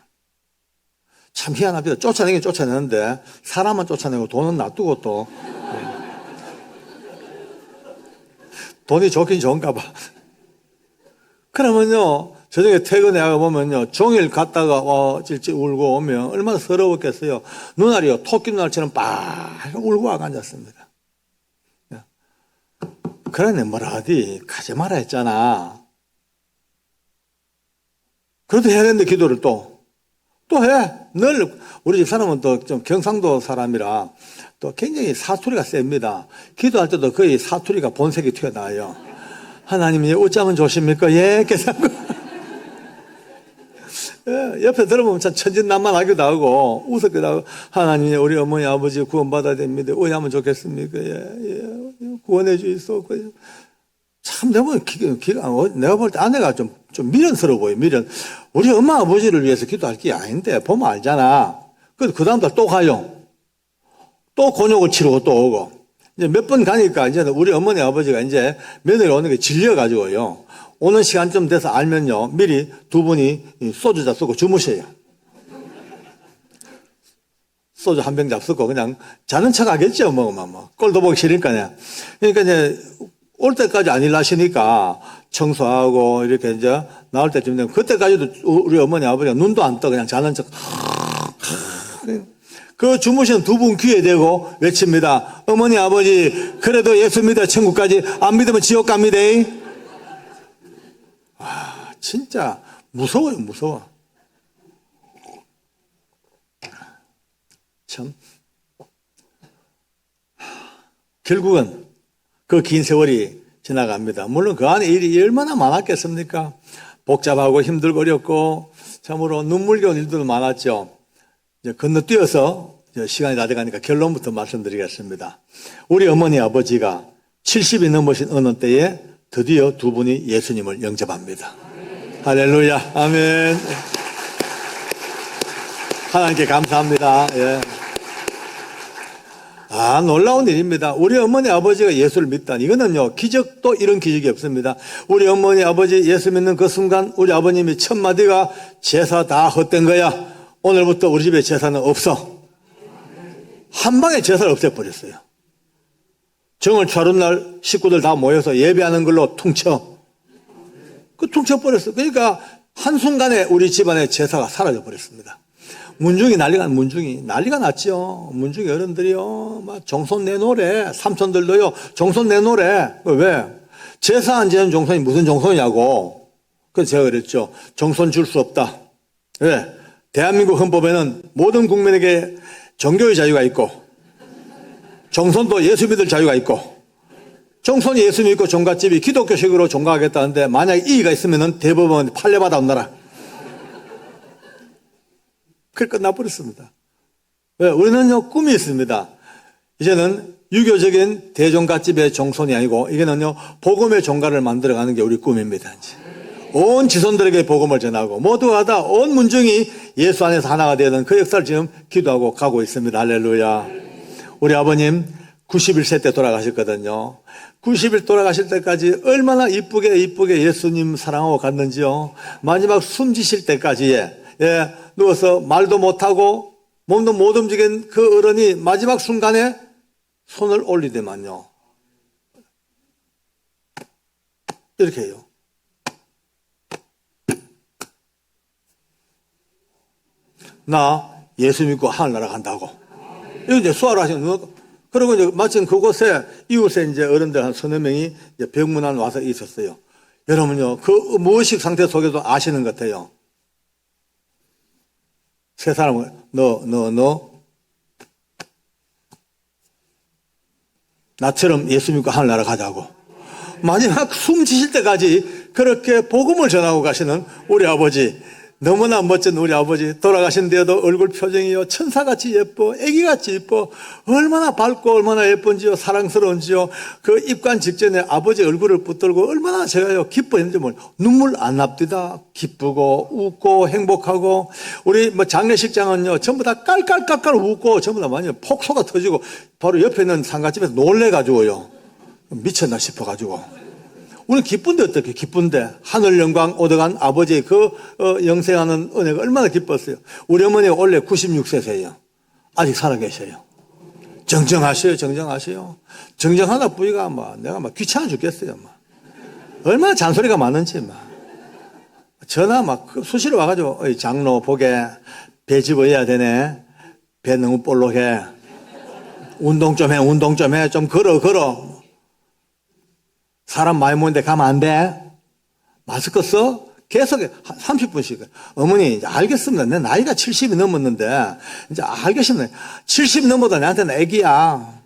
참 희한합니다. 쫓아내긴 쫓아내는데 사람만 쫓아내고 돈은 놔두고 또 돈이 좋긴 좋은가 봐. 그러면요 저녁에 퇴근해 보면요 종일 갔다가 찔찔 울고 오면 얼마나 서러웠겠어요. 눈알이요 토끼 눈알처럼 빡 울고 와가 앉았습니다. 그러네 뭐라 하디 가지 마라 했잖아. 그래도 해야 되는데 기도를 또 해. 늘 우리 집 사람은 또 좀 경상도 사람이라 또 굉장히 사투리가 셉니다. 기도할 때도 거의 사투리가 본색이 튀어나와요. 하나님이 어쩌면 좋습니까? 예, 계산고. 옆에 들어보면 참 천진난만하기도 하고 웃었기도 하고 하나님 우리 어머니 아버지 구원받아야 됩니다. 어찌하면 좋겠습니까? 예, 구원해 주이소. 참 내가 볼 때 아내가 좀 미련스러워 보여. 미련. 우리 엄마 아버지를 위해서 기도할 게 아닌데 보면 알잖아. 그 다음 달 또 가요. 또 곤욕을 치르고 또 오고. 이제 몇 번 가니까 이제 우리 어머니 아버지가 이제 며느리 오는 게 질려가지고요. 오는 시간쯤 돼서 알면요. 미리 두 분이 소주 잡수고 주무셔요. 소주 한 병 잡수고 그냥 자는 척 하겠죠. 꼴도 보기 싫으니까요. 그러니까 이제 올 때까지 안 일하시니까 청소하고 이렇게 이제 나올 때쯤 되면 그때까지도 우리 어머니 아버지가 눈도 안 떠 그냥 자는 척. 그 주무시는 두 분 귀에 대고 외칩니다. 어머니 아버지 그래도 예수 믿어 천국까지 안 믿으면 지옥 갑니다. 진짜 무서워요. 무서워. 참 결국은 그 긴 세월이 지나갑니다. 물론 그 안에 일이 얼마나 많았겠습니까? 복잡하고 힘들고 어렵고 참으로 눈물겨운 일들도 많았죠. 이제 건너뛰어서 시간이 다 돼가니까 결론부터 말씀드리겠습니다. 우리 어머니 아버지가 70이 넘으신 어느 때에 드디어 두 분이 예수님을 영접합니다. 할렐루야. 아멘. 하나님께 감사합니다. 예. 놀라운 일입니다. 우리 어머니 아버지가 예수를 믿다니 이거는요 기적도 이런 기적이 없습니다. 우리 어머니 아버지 예수 믿는 그 순간 우리 아버님이 첫 마디가 제사 다 헛된 거야. 오늘부터 우리 집에 제사는 없어. 한 방에 제사를 없애버렸어요. 정월 차lun날 식구들 다 모여서 예배하는 걸로 퉁쳐. 퉁쳐버렸어. 그러니까 한순간에 우리 집안의 제사가 사라져버렸습니다. 문중이 난리가 났죠. 문중이 어른들이요, 막 정손 내놓으래. 삼촌들도요, 정손 내놓으래. 왜? 제사 안 지는 정손이 무슨 정손이냐고. 그래서 제가 그랬죠. 정손 줄 수 없다. 왜? 대한민국 헌법에는 모든 국민에게 종교의 자유가 있고, 정손도 예수 믿을 자유가 있고, 정손이 예수 믿고 종갓집이 기독교식으로 종가하겠다는데 만약에 이의가 있으면 대법원 판례받아 온나라. 그게 끝나버렸습니다. 왜? 우리는요, 꿈이 있습니다. 이제는 유교적인 대종갓집의 정손이 아니고, 이게는요, 복음의 종가를 만들어가는 게 우리 꿈입니다. 이제. 온 지손들에게 복음을 전하고, 모두가 다 온 문중이 예수 안에서 하나가 되는 그 역사를 지금 기도하고 가고 있습니다. 할렐루야. 우리 아버님 91세 때 돌아가셨거든요. 90일 돌아가실 때까지 얼마나 이쁘게 예수님 사랑하고 갔는지요. 마지막 숨지실 때까지, 누워서 말도 못하고 몸도 못 움직인 그 어른이 마지막 순간에 손을 올리더만요. 이렇게 해요. 나 예수 믿고 하늘나라 간다고. 이거 이제 수화를 하시는 거. 그리고 이제 마침 그곳에 이웃에 이제 어른들 한 서너 명이 이제 병문안 와서 있었어요. 여러분요, 그 무의식 상태 속에도 아시는 것 같아요. 세 사람을, 나처럼 예수 믿고 하늘나라 가자고. 마지막 숨 지실 때까지 그렇게 복음을 전하고 가시는 우리 아버지, 너무나 멋진 우리 아버지, 돌아가신 데에도 얼굴 표정이요, 천사같이 예뻐, 애기같이 예뻐, 얼마나 밝고 얼마나 예쁜지요, 사랑스러운지요. 그 입관 직전에 아버지 얼굴을 붙들고 얼마나 제가요 기뻐했는지 눈물 안 납디다. 기쁘고 웃고 행복하고. 우리 장례식장은요 전부 다 깔깔깔깔 웃고 전부 다 많이 폭소가 터지고, 바로 옆에 있는 상가집에서 놀래가지고요 미쳤나 싶어가지고. 우리는 기쁜데 어떻게 기쁜데, 하늘 영광 얻어간 아버지의 그 영생하는 은혜가 얼마나 기뻤어요. 우리 어머니가 원래 96세세요. 아직 살아계셔요. 정정하셔요. 정정하다 보니까 내가 귀찮아 죽겠어요. 얼마나 잔소리가 많은지 전화 수시로 와가지고, 장로 보게 배 집어야 되네. 배 너무 볼록해. 운동 좀 해. 좀 걸어. 사람 많이 모는데 가면 안 돼? 마스크 써? 계속 30분씩. 어머니, 이제 알겠습니다. 내 나이가 70이 넘었는데, 이제 알겠습니다. 70 넘어도 나한테는 애기야.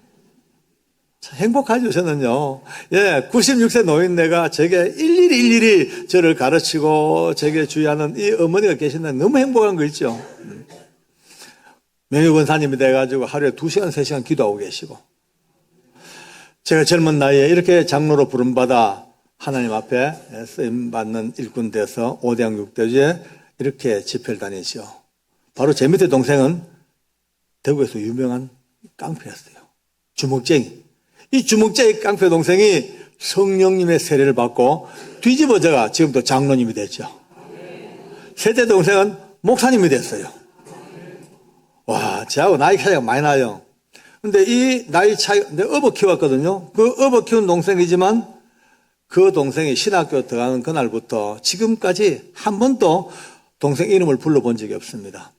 행복하죠, 저는요. 96세 노인네가 제게 일일이 저를 가르치고, 제게 주의하는 이 어머니가 계신다는 너무 행복한 거 있죠. 명예권사님이 돼가지고 하루에 2시간, 3시간 기도하고 계시고. 제가 젊은 나이에 이렇게 장로로 부름받아 하나님 앞에 쓰임받는 일꾼 돼서 5대양 6대주에 이렇게 집회를 다니죠. 바로 제 밑에 동생은 대구에서 유명한 깡패였어요. 주먹쟁이. 이 주먹쟁이 깡패 동생이 성령님의 세례를 받고 뒤집어져가 지금 또 장로님이 됐죠. 셋째 동생은 목사님이 됐어요. 와, 저하고 나이 차이가 많이 나요. 근데 이 나이 차이, 내가 업어 키웠거든요. 그 업어 키운 동생이지만 그 동생이 신학교 들어가는 그날부터 지금까지 한 번도 동생 이름을 불러본 적이 없습니다.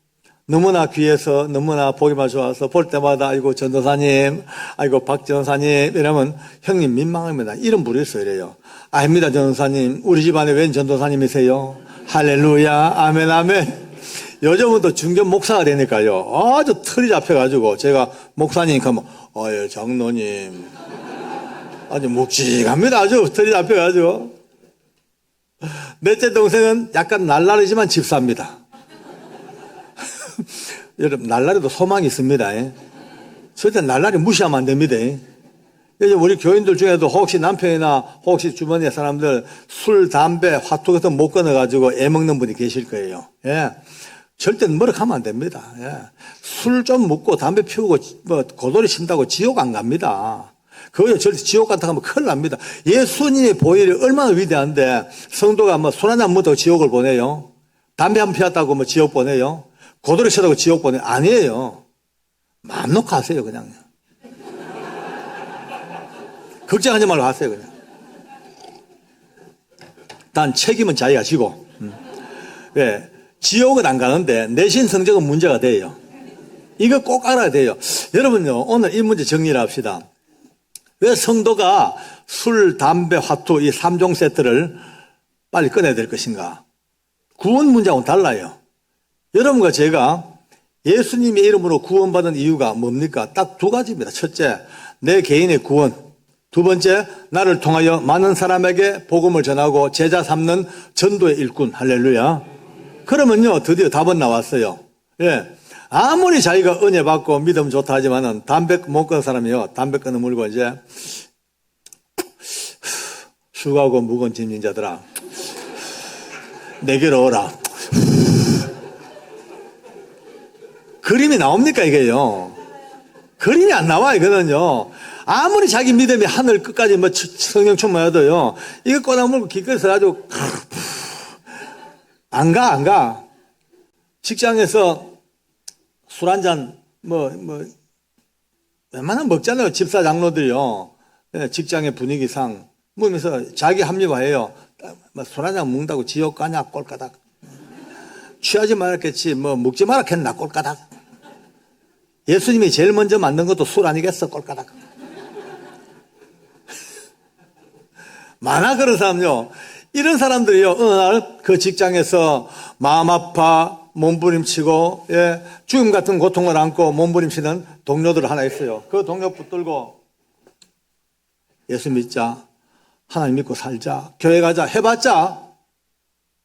너무나 귀해서, 너무나 보기만 좋아서 볼 때마다 아이고 전도사님, 아이고 박 전도사님 이러면 형님 민망합니다. 이름 부르겠어 이래요. 아닙니다 전도사님. 우리 집안에 웬 전도사님이세요? 할렐루야, 아멘, 아멘. 요즘은 또 중견 목사가 되니까요. 아주 털이 잡혀가지고 제가 목사님 하면 장로님. 아주 묵직합니다. 아주 털이 잡혀가지고. 넷째 동생은 약간 날라리지만 집사입니다. 여러분, 날라리도 소망이 있습니다. 절대 날라리 무시하면 안 됩니다. 이제 우리 교인들 중에도 혹시 남편이나 혹시 주변의 사람들 술, 담배, 화투 같은 못 끊어가지고 애 먹는 분이 계실 거예요. 절대 머쓱하면 안 됩니다. 예. 술 좀 먹고 담배 피우고 뭐 고돌이 친다고 지옥 안 갑니다. 그거 절대 지옥 같은 거 하면 큰일 납니다. 예수님의 보혈이 얼마나 위대한데 성도가 뭐 술 한잔 먹다고 지옥을 보내요? 담배 한 번 피웠다고 뭐 지옥 보내요? 고돌이 치다고 지옥 보내요? 아니에요. 마음 놓고 하세요, 그냥. 걱정하지 말고 하세요, 그냥. 단 책임은 자기가 지고. 예. 지옥은 안 가는데 내신 성적은 문제가 돼요. 이거 꼭 알아야 돼요. 여러분요, 오늘 이 문제 정리를 합시다. 왜 성도가 술, 담배, 화투 이 3종 세트를 빨리 꺼내야 될 것인가? 구원 문제하고는 달라요. 여러분과 제가 예수님의 이름으로 구원받은 이유가 뭡니까? 딱 두 가지입니다. 첫째, 내 개인의 구원. 두 번째, 나를 통하여 많은 사람에게 복음을 전하고 제자 삼는 전도의 일꾼. 할렐루야. 그러면요, 드디어 답은 나왔어요. 예. 아무리 자기가 은혜 받고 믿음 좋다 하지만은 담배 못 끊는 사람이요. 담배 끊어 물고 이제 수고하고 무거운 짐진 자들아, 내게로 오라. 그림이 나옵니까, 이게요? 그림이 안 나와, 이거는요. 아무리 자기 믿음이 하늘 끝까지 뭐 성령 충만해도요, 이거 꺼내 물고 기껏 서가지고 안 가. 직장에서 술 한잔, 웬만하면 먹잖아요. 집사 장로들이요. 직장의 분위기상. 그러면서 자기 합리화해요. 술 한잔 먹는다고 지옥 가냐, 꼴까닥. 취하지 말았겠지, 먹지 말았겠나, 꼴까닥. 예수님이 제일 먼저 만든 것도 술 아니겠어, 꼴까닥. 많아, 그런 사람요. 이런 사람들이요, 어느 날 그 직장에서 마음 아파 몸부림치고, 예, 죽음 같은 고통을 안고 몸부림치는 동료들 하나 있어요. 그 동료 붙들고 예수 믿자, 하나님 믿고 살자, 교회 가자 해봤자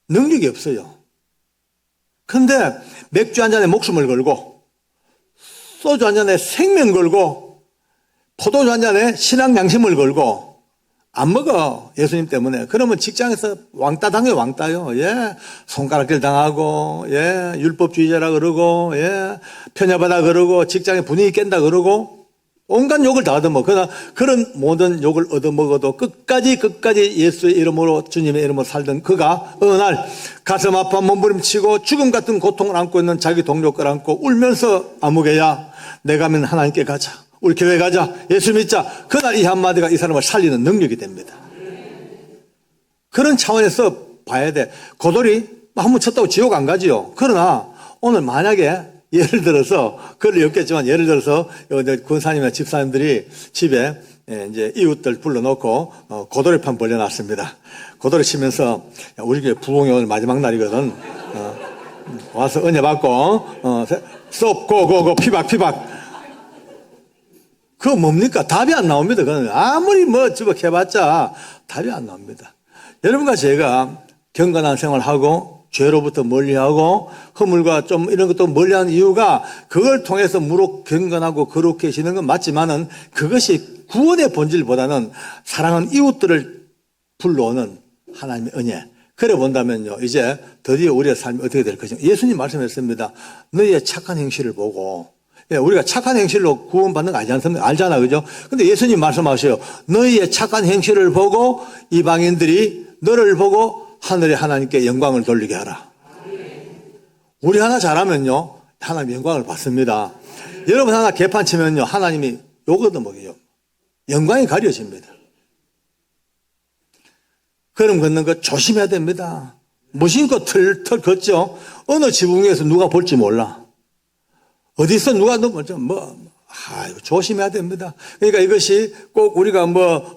능력이 없어요. 근데 맥주 한 잔에 목숨을 걸고 소주 한 잔에 생명 걸고 포도주 한 잔에 신앙 양심을 걸고 안 먹어, 예수님 때문에. 그러면 직장에서 왕따 당해, 왕따요. 예. 손가락질 당하고, 예. 율법주의자라 그러고, 예. 편협하다 그러고, 직장의 분위기 깬다 그러고, 온갖 욕을 다 얻어먹어. 그러나 그런 모든 욕을 얻어먹어도 끝까지 예수의 이름으로, 주님의 이름으로 살던 그가 어느 날 가슴 아파 몸부림치고 죽음 같은 고통을 안고 있는 자기 동료 걸 안고 울면서 아무개야, 내가 하면 하나님께 가자. 우리 교회 가자. 예수 믿자. 그날 이 한마디가 이 사람을 살리는 능력이 됩니다. 그런 차원에서 봐야 돼. 고돌이 한번 쳤다고 지옥 안 가지요. 그러나 오늘 만약에 예를 들어서, 그걸 엮겠지만 예를 들어서 권사님이나 집사님들이 집에 이제 이웃들 불러놓고 고돌이판 벌려놨습니다. 고돌이 치면서 우리 교회 부흥이 오늘 마지막 날이거든. 와서 은혜 받고 스톱 고고고 피박. 그거 뭡니까? 답이 안 나옵니다. 그건 아무리 집어해봤자 답이 안 나옵니다. 여러분과 제가 경건한 생활하고 죄로부터 멀리하고 허물과 좀 이런 것도 멀리하는 이유가 그걸 통해서 무릇 경건하고 거룩해지는 건 맞지만은 그것이 구원의 본질보다는 사랑하는 이웃들을 불러오는 하나님의 은혜. 그래 본다면요, 이제 드디어 우리의 삶이 어떻게 될 것인가. 예수님 말씀했습니다. 너희의 착한 행실을 보고, 예, 우리가 착한 행실로 구원받는 거 알잖아, 그죠? 근데 예수님 말씀하셔요. 너희의 착한 행실을 보고 이방인들이 너를 보고 하늘의 하나님께 영광을 돌리게 하라. 우리 하나 잘하면요, 하나님 영광을 받습니다. 여러분 하나 개판 치면요, 하나님이 욕 얻어먹어요. 영광이 가려집니다. 걸음 걷는 거 조심해야 됩니다. 무심코 털 걷죠? 어느 지붕에서 누가 볼지 몰라. 어디서 누가 조심해야 됩니다. 그러니까 이것이 꼭 우리가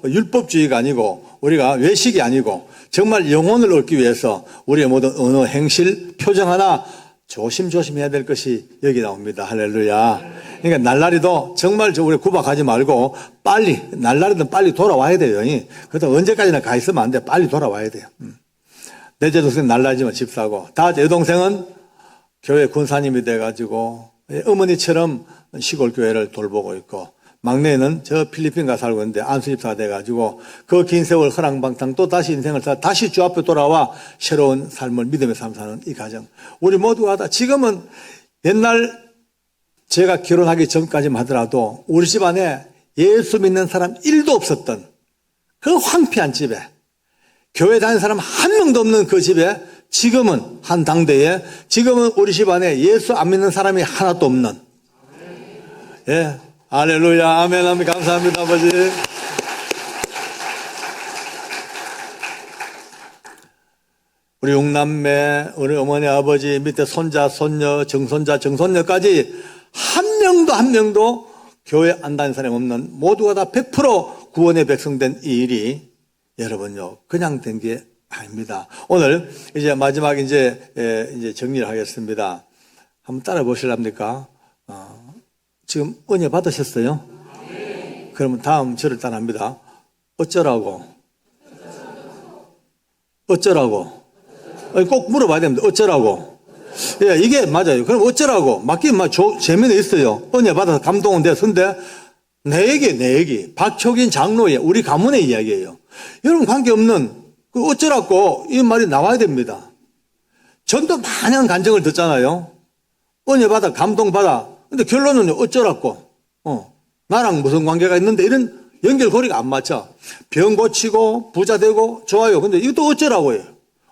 율법주의가 아니고 우리가 외식이 아니고 정말 영혼을 얻기 위해서 우리의 모든 언어, 행실, 표정 하나 조심해야 될 것이 여기 나옵니다. 할렐루야. 그러니까 날라리도 정말 우리 구박하지 말고 빨리, 날라리든 빨리 돌아와야 돼요. 그래서 언제까지나 가 있으면 안 돼. 빨리 돌아와야 돼요. 내 여동생 날라리지만 집사고, 다 여동생은 교회 군사님이 돼가지고 어머니처럼 시골 교회를 돌보고 있고, 막내는 저 필리핀 가 살고 있는데 안수집사가 돼가지고 그 긴 세월 허랑방탕 또 다시 인생을 살아 다시 주 앞에 돌아와 새로운 삶을 믿음의 삶 사는 이 가정. 우리 모두가 다 지금은 옛날 제가 결혼하기 전까지만 하더라도 우리 집안에 예수 믿는 사람 1도 없었던 그 황폐한 집에 교회 다니는 사람 한 명도 없는 그 집에 지금은 한 당대에 지금은 우리 집안에 예수 안 믿는 사람이 하나도 없는 예. 할렐루야, 아멘, 아멘, 감사합니다, 아버지. 우리 육남매, 우리 어머니, 아버지, 밑에 손자, 손녀, 정손자, 정손녀까지 한 명도 교회 안 다니는 사람이 없는 모두가 다 100% 구원의 백성된 이 일이 여러분요, 그냥 된 게 아닙니다. 오늘 이제 마지막 이제 정리를 하겠습니다. 한번 따라 보실랍니까? 지금 은혜 받으셨어요? 네. 그러면 다음 절을 따라합니다. 어쩌라고? 꼭 물어봐야 됩니다. 어쩌라고? 예, 이게 맞아요. 그럼 어쩌라고? 맞긴 재미는 있어요. 은혜 받아서 감동은 됐는데 내 얘기. 박효긴 장로의 우리 가문의 이야기예요. 여러분 관계없는 그 어쩌라고 이 말이 나와야 됩니다. 전도 많은 간증을 듣잖아요. 은혜 받아, 감동 받아. 근데 결론은 어쩌라고? 나랑 무슨 관계가 있는데 이런 연결고리가 안 맞춰. 병 고치고 부자 되고 좋아요. 근데 이것도 어쩌라고 해요.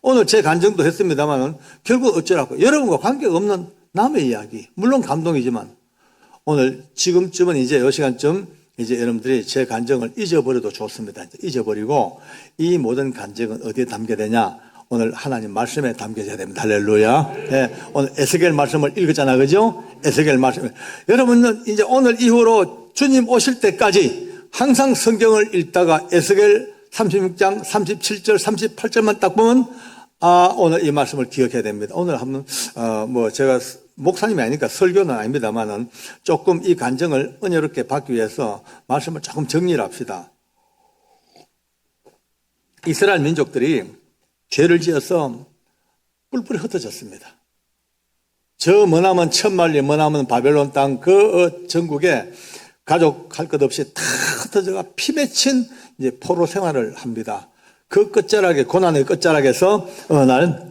오늘 제 간증도 했습니다만 결국 어쩌라고. 여러분과 관계가 없는 남의 이야기. 물론 감동이지만 오늘 지금쯤은 이제 이 시간쯤 이제 여러분들이 제 간증을 잊어버려도 좋습니다. 잊어버리고 이 모든 간증은 어디에 담겨야 되냐? 오늘 하나님 말씀에 담겨져야 됩니다. 할렐루야. 네, 오늘 에스겔 말씀을 읽었잖아, 그죠? 에스겔 말씀. 여러분은 이제 오늘 이후로 주님 오실 때까지 항상 성경을 읽다가 에스겔 36장 37절 38절만 딱 보면 오늘 이 말씀을 기억해야 됩니다. 오늘 한번 제가 목사님이 아니니까 설교는 아닙니다만은 조금 이 간증을 은혜롭게 받기 위해서 말씀을 조금 정리를 합시다. 이스라엘 민족들이 죄를 지어서 뿔뿔이 흩어졌습니다. 저 머나먼 천만리 머나먼 바벨론 땅 그 전국에 가족 할 것 없이 다 흩어져가 피 맺힌 이제 포로 생활을 합니다. 그 끝자락에 고난의 끝자락에서 어느 날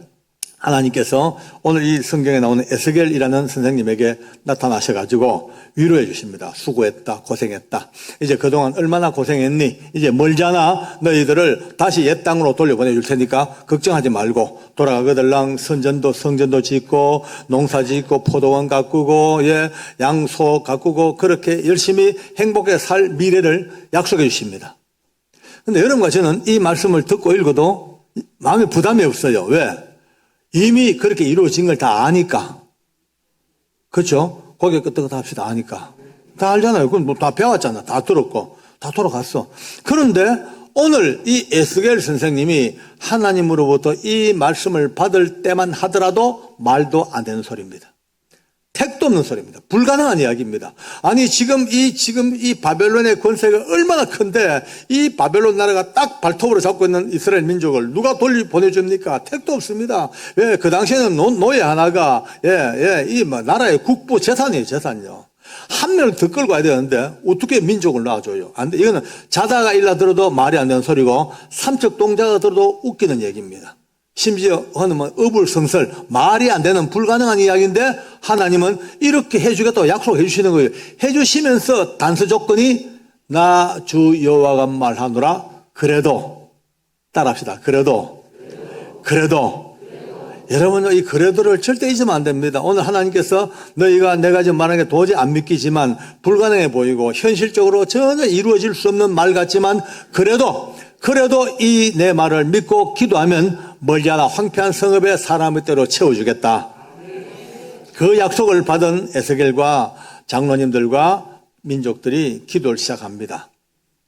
하나님께서 오늘 이 성경에 나오는 에스겔이라는 선생님에게 나타나셔가지고 위로해 주십니다. 수고했다, 고생했다. 이제 그동안 얼마나 고생했니? 이제 멀잖아. 너희들을 다시 옛 땅으로 돌려보내줄 테니까 걱정하지 말고 돌아가거들랑 성전도 짓고 농사 짓고 포도원 가꾸고 양소 가꾸고 그렇게 열심히 행복하게 살 미래를 약속해 주십니다. 근데 여러분과 저는 이 말씀을 듣고 읽어도 마음에 부담이 없어요. 왜? 이미 그렇게 이루어진 걸 다 아니까. 그렇죠? 고개 끄덕끄덕 합시다. 아니까. 다 알잖아요. 그건 뭐 다 배웠잖아. 다 들었고. 다 돌아갔어. 그런데 오늘 이 에스겔 선생님이 하나님으로부터 이 말씀을 받을 때만 하더라도 말도 안 되는 소리입니다. 택도 없는 소리입니다. 불가능한 이야기입니다. 아니 지금 이 바벨론의 권세가 얼마나 큰데 이 바벨론 나라가 딱 발톱으로 잡고 있는 이스라엘 민족을 누가 보내줍니까? 택도 없습니다. 왜? 그 당시에는 노예 하나가 이 나라의 국부 재산이요. 한 명을 더 끌고 와야 되는데 어떻게 민족을 놔줘요? 안 돼. 이거는 자다가 일라 들어도 말이 안 되는 소리고 삼척 동자가 들어도 웃기는 얘기입니다. 심지어 하나님은 어불성설 말이 안 되는 불가능한 이야기인데 하나님은 이렇게 해주겠다고 약속해 주시는 거예요. 해주시면서 단서 조건이 나 주 여호와가 말하노라. 그래도 따라합시다. 그래도 여러분 이 그래도를 절대 잊으면 안 됩니다. 오늘 하나님께서 너희가 내가 지금 말하는 게 도저히 안 믿기지만 불가능해 보이고 현실적으로 전혀 이루어질 수 없는 말 같지만 그래도 이 내 말을 믿고 기도하면 멀지 않아 황폐한 성읍에 사람의 때로 채워주겠다. 그 약속을 받은 에스겔과 장로님들과 민족들이 기도를 시작합니다.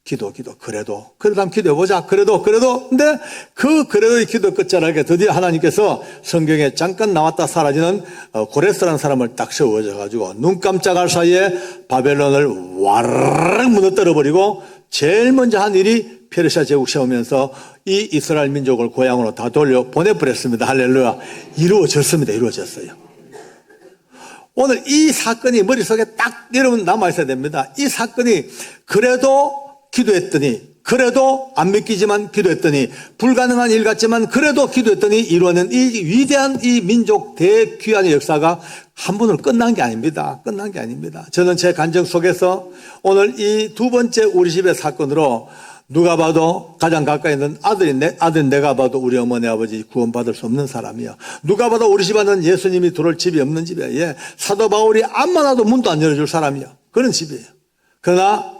기도. 그래도 한번 기도해보자. 그래도. 근데 그 그래도의 기도 끝자락에 드디어 하나님께서 성경에 잠깐 나왔다 사라지는 고레스라는 사람을 딱 세워져가지고 눈 깜짝할 사이에 바벨론을 와르르 무너뜨려버리고 제일 먼저 한 일이 페르시아 제국 세우면서 이 이스라엘 민족을 고향으로 다 돌려 보내버렸습니다. 할렐루야. 이루어졌어요. 오늘 이 사건이 머릿속에 딱 여러분 남아있어야 됩니다. 이 사건이 그래도 기도했더니, 그래도 안 믿기지만 기도했더니, 불가능한 일 같지만 그래도 기도했더니 이루어낸 이 위대한 이 민족 대귀환의 역사가 한 번으로 끝난 게 아닙니다. 끝난 게 아닙니다. 저는 제 간증 속에서 오늘 이 두 번째 우리 집의 사건으로 누가 봐도 가장 가까이 있는 아들 내가 봐도 우리 어머니 아버지 구원받을 수 없는 사람이야. 누가 봐도 우리 집안은 예수님이 들어올 집이 없는 집이야. 예. 사도 바울이 암만 와도 문도 안 열어줄 사람이야. 그런 집이에요. 그러나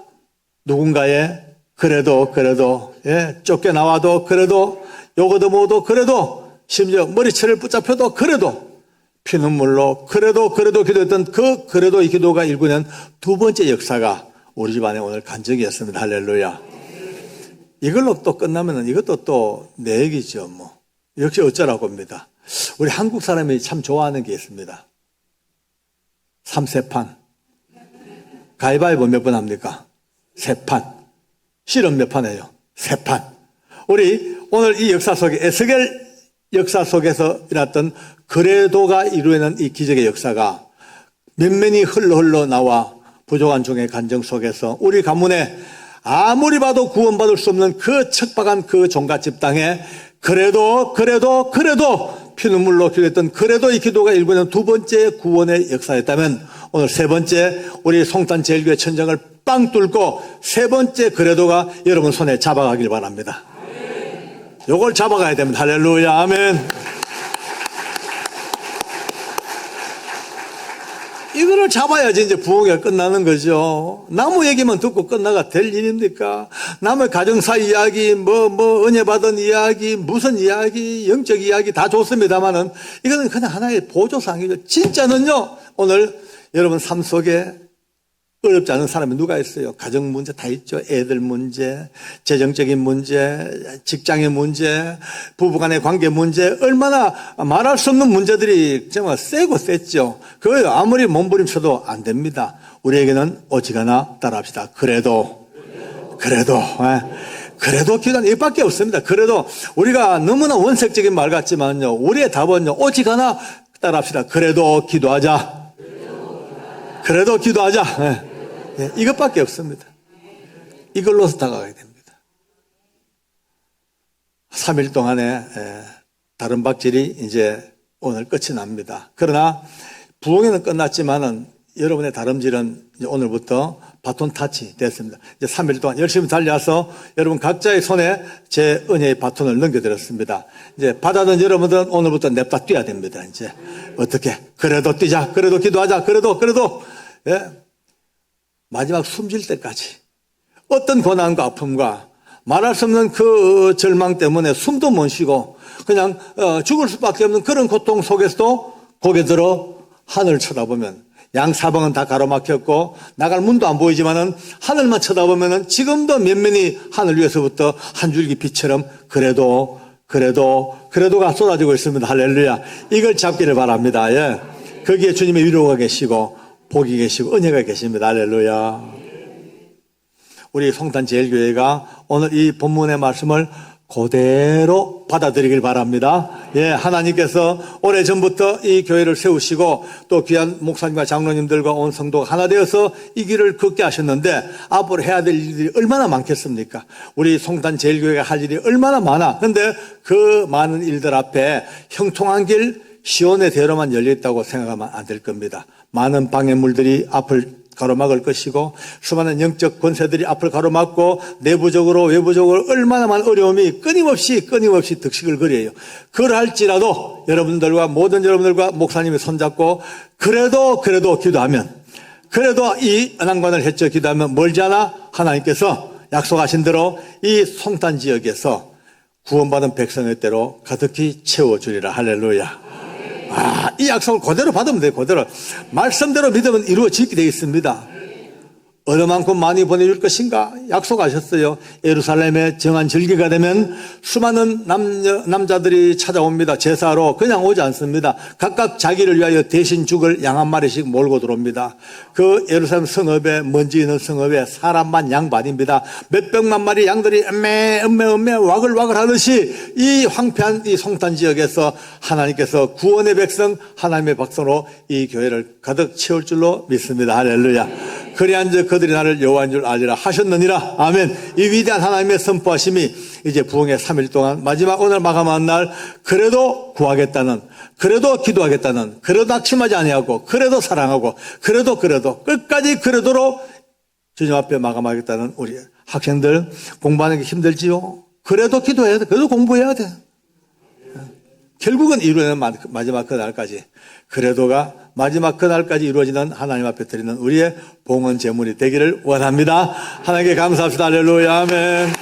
누군가의 그래도 예, 쫓겨나와도 그래도 요거도 뭐도 그래도 심지어 머리채를 붙잡혀도 그래도 피눈물로 그래도 기도했던 그 그래도 이 기도가 일구는 두 번째 역사가 우리 집안에 오늘 간증이었습니다. 할렐루야. 이걸로 또 끝나면은 이것도 또 내 얘기죠. 뭐 역시 어쩌라고 합니다. 우리 한국 사람이 참 좋아하는 게 있습니다. 삼세판. 가위바위보 몇 번 합니까? 세 판. 실험 몇 판 해요? 세 판. 우리 오늘 이 역사 속에 에스겔 역사 속에서 일어났던 그래도가 이루어낸 이 기적의 역사가 면면이 흘러 나와 부족한 중의 간정 속에서 우리 가문에 아무리 봐도 구원받을 수 없는 그 척박한 그 종갓집 땅에 그래도 피눈물로 기도했던 그래도 이 기도가 일구는 두 번째 구원의 역사였다면 오늘 세 번째 우리 송탄 제일교회 천정을 빵 뚫고 세 번째 그래도가 여러분 손에 잡아가길 바랍니다. 요걸 잡아가야 됩니다. 할렐루야. 아멘. 이거를 잡아야지 이제 부흥회가 끝나는 거죠. 나무 얘기만 듣고 끝나가 될 일입니까? 남의 가정사 이야기, 은혜 받은 이야기, 무슨 이야기, 영적 이야기 다 좋습니다만은 이거는 그냥 하나의 보조상이죠. 진짜는요, 오늘 여러분 삶 속에 어렵지 않은 사람이 누가 있어요? 가정 문제 다 있죠. 애들 문제, 재정적인 문제, 직장의 문제, 부부간의 관계 문제, 얼마나 말할 수 없는 문제들이 정말 세고 셌죠. 그거 아무리 몸부림쳐도 안 됩니다. 우리에게는 오직하나 따라합시다. 그래도 기도는 이밖에 없습니다. 그래도 우리가 너무나 원색적인 말 같지만요. 우리의 답은요. 오직하나 따라합시다. 그래도 기도하자. 네, 이것밖에 없습니다. 이걸로서 다가가야 됩니다. 3일 동안의 다른 박질이 이제 오늘 끝이 납니다. 그러나 부흥회는 끝났지만은 여러분의 다름질은 이제 오늘부터 바톤 타치 됐습니다. 이제 3일 동안 열심히 달려와서 여러분 각자의 손에 제 은혜의 바톤을 넘겨드렸습니다. 이제 받아든 여러분들은 오늘부터 냅다 뛰어야 됩니다. 이제 어떻게? 그래도 뛰자. 그래도 기도하자. 그래도 예. 마지막 숨질 때까지 어떤 고난과 아픔과 말할 수 없는 그 절망 때문에 숨도 못 쉬고 그냥 죽을 수밖에 없는 그런 고통 속에서도 고개 들어 하늘 쳐다보면 양사방은 다 가로막혔고 나갈 문도 안 보이지만은 하늘만 쳐다보면은 지금도 면면이 하늘 위에서부터 한 줄기 빛처럼 그래도가 쏟아지고 있습니다. 할렐루야. 이걸 잡기를 바랍니다. 예. 거기에 주님의 위로가 계시고 복이 계시고 은혜가 계십니다. 할렐루야. 우리 송탄 제일교회가 오늘 이 본문의 말씀을 그대로 받아들이길 바랍니다. 예, 하나님께서 오래전부터 이 교회를 세우시고 또 귀한 목사님과 장로님들과 온 성도가 하나 되어서 이 길을 걷게 하셨는데 앞으로 해야 될 일들이 얼마나 많겠습니까? 우리 송탄 제일교회가 할 일이 얼마나 많아. 그런데 그 많은 일들 앞에 형통한 길 시온의 대로만 열려있다고 생각하면 안 될 겁니다. 많은 방해물들이 앞을 가로막을 것이고 수많은 영적 권세들이 앞을 가로막고 내부적으로 외부적으로 얼마나 많은 어려움이 끊임없이 득식을 거려요. 그럴지라도 여러분들과 모든 여러분들과 목사님이 손잡고 그래도 기도하면 그래도 이 난관을 헤쳐 기도하면 멀지 않아 하나님께서 약속하신 대로 이 송탄 지역에서 구원받은 백성의 때로 가득히 채워주리라. 할렐루야. 이 약속을 그대로 받으면 돼요. 그대로 말씀대로 믿으면 이루어지게 되어 있습니다. 얼마만큼 많이 보내줄 것인가 약속하셨어요. 예루살렘의 정한 절기가 되면 수많은 남자들이 찾아옵니다. 제사로 그냥 오지 않습니다. 각각 자기를 위하여 대신 죽을 양 한 마리씩 몰고 들어옵니다. 그 예루살렘 성읍에, 먼지 있는 성읍에 사람만 양 반입니다. 몇백만 마리 양들이 음메 와글와글 하듯이 이 황폐한 이 송탄 지역에서 하나님께서 구원의 백성, 하나님의 백성으로 이 교회를 가득 채울 줄로 믿습니다. 할렐루야. 그리한즉 그들이 나를 여호와인 줄 알리라 하셨느니라. 아멘. 이 위대한 하나님의 선포하심이 이제 부흥의 3일 동안 마지막 오늘 마감한 날 그래도 구하겠다는, 그래도 기도하겠다는, 그래도 낙심하지 아니하고, 그래도 사랑하고, 그래도 끝까지 그래도로 주님 앞에 마감하겠다는 우리 학생들, 공부하는 게 힘들지요? 그래도 기도해야 돼. 그래도 공부해야 돼. 결국은 이루어지는 마지막 그날까지, 그래도가 마지막 그날까지 이루어지는 하나님 앞에 드리는 우리의 봉헌 제물이 되기를 원합니다. 하나님께 감사합시다. 할렐루야. 아멘.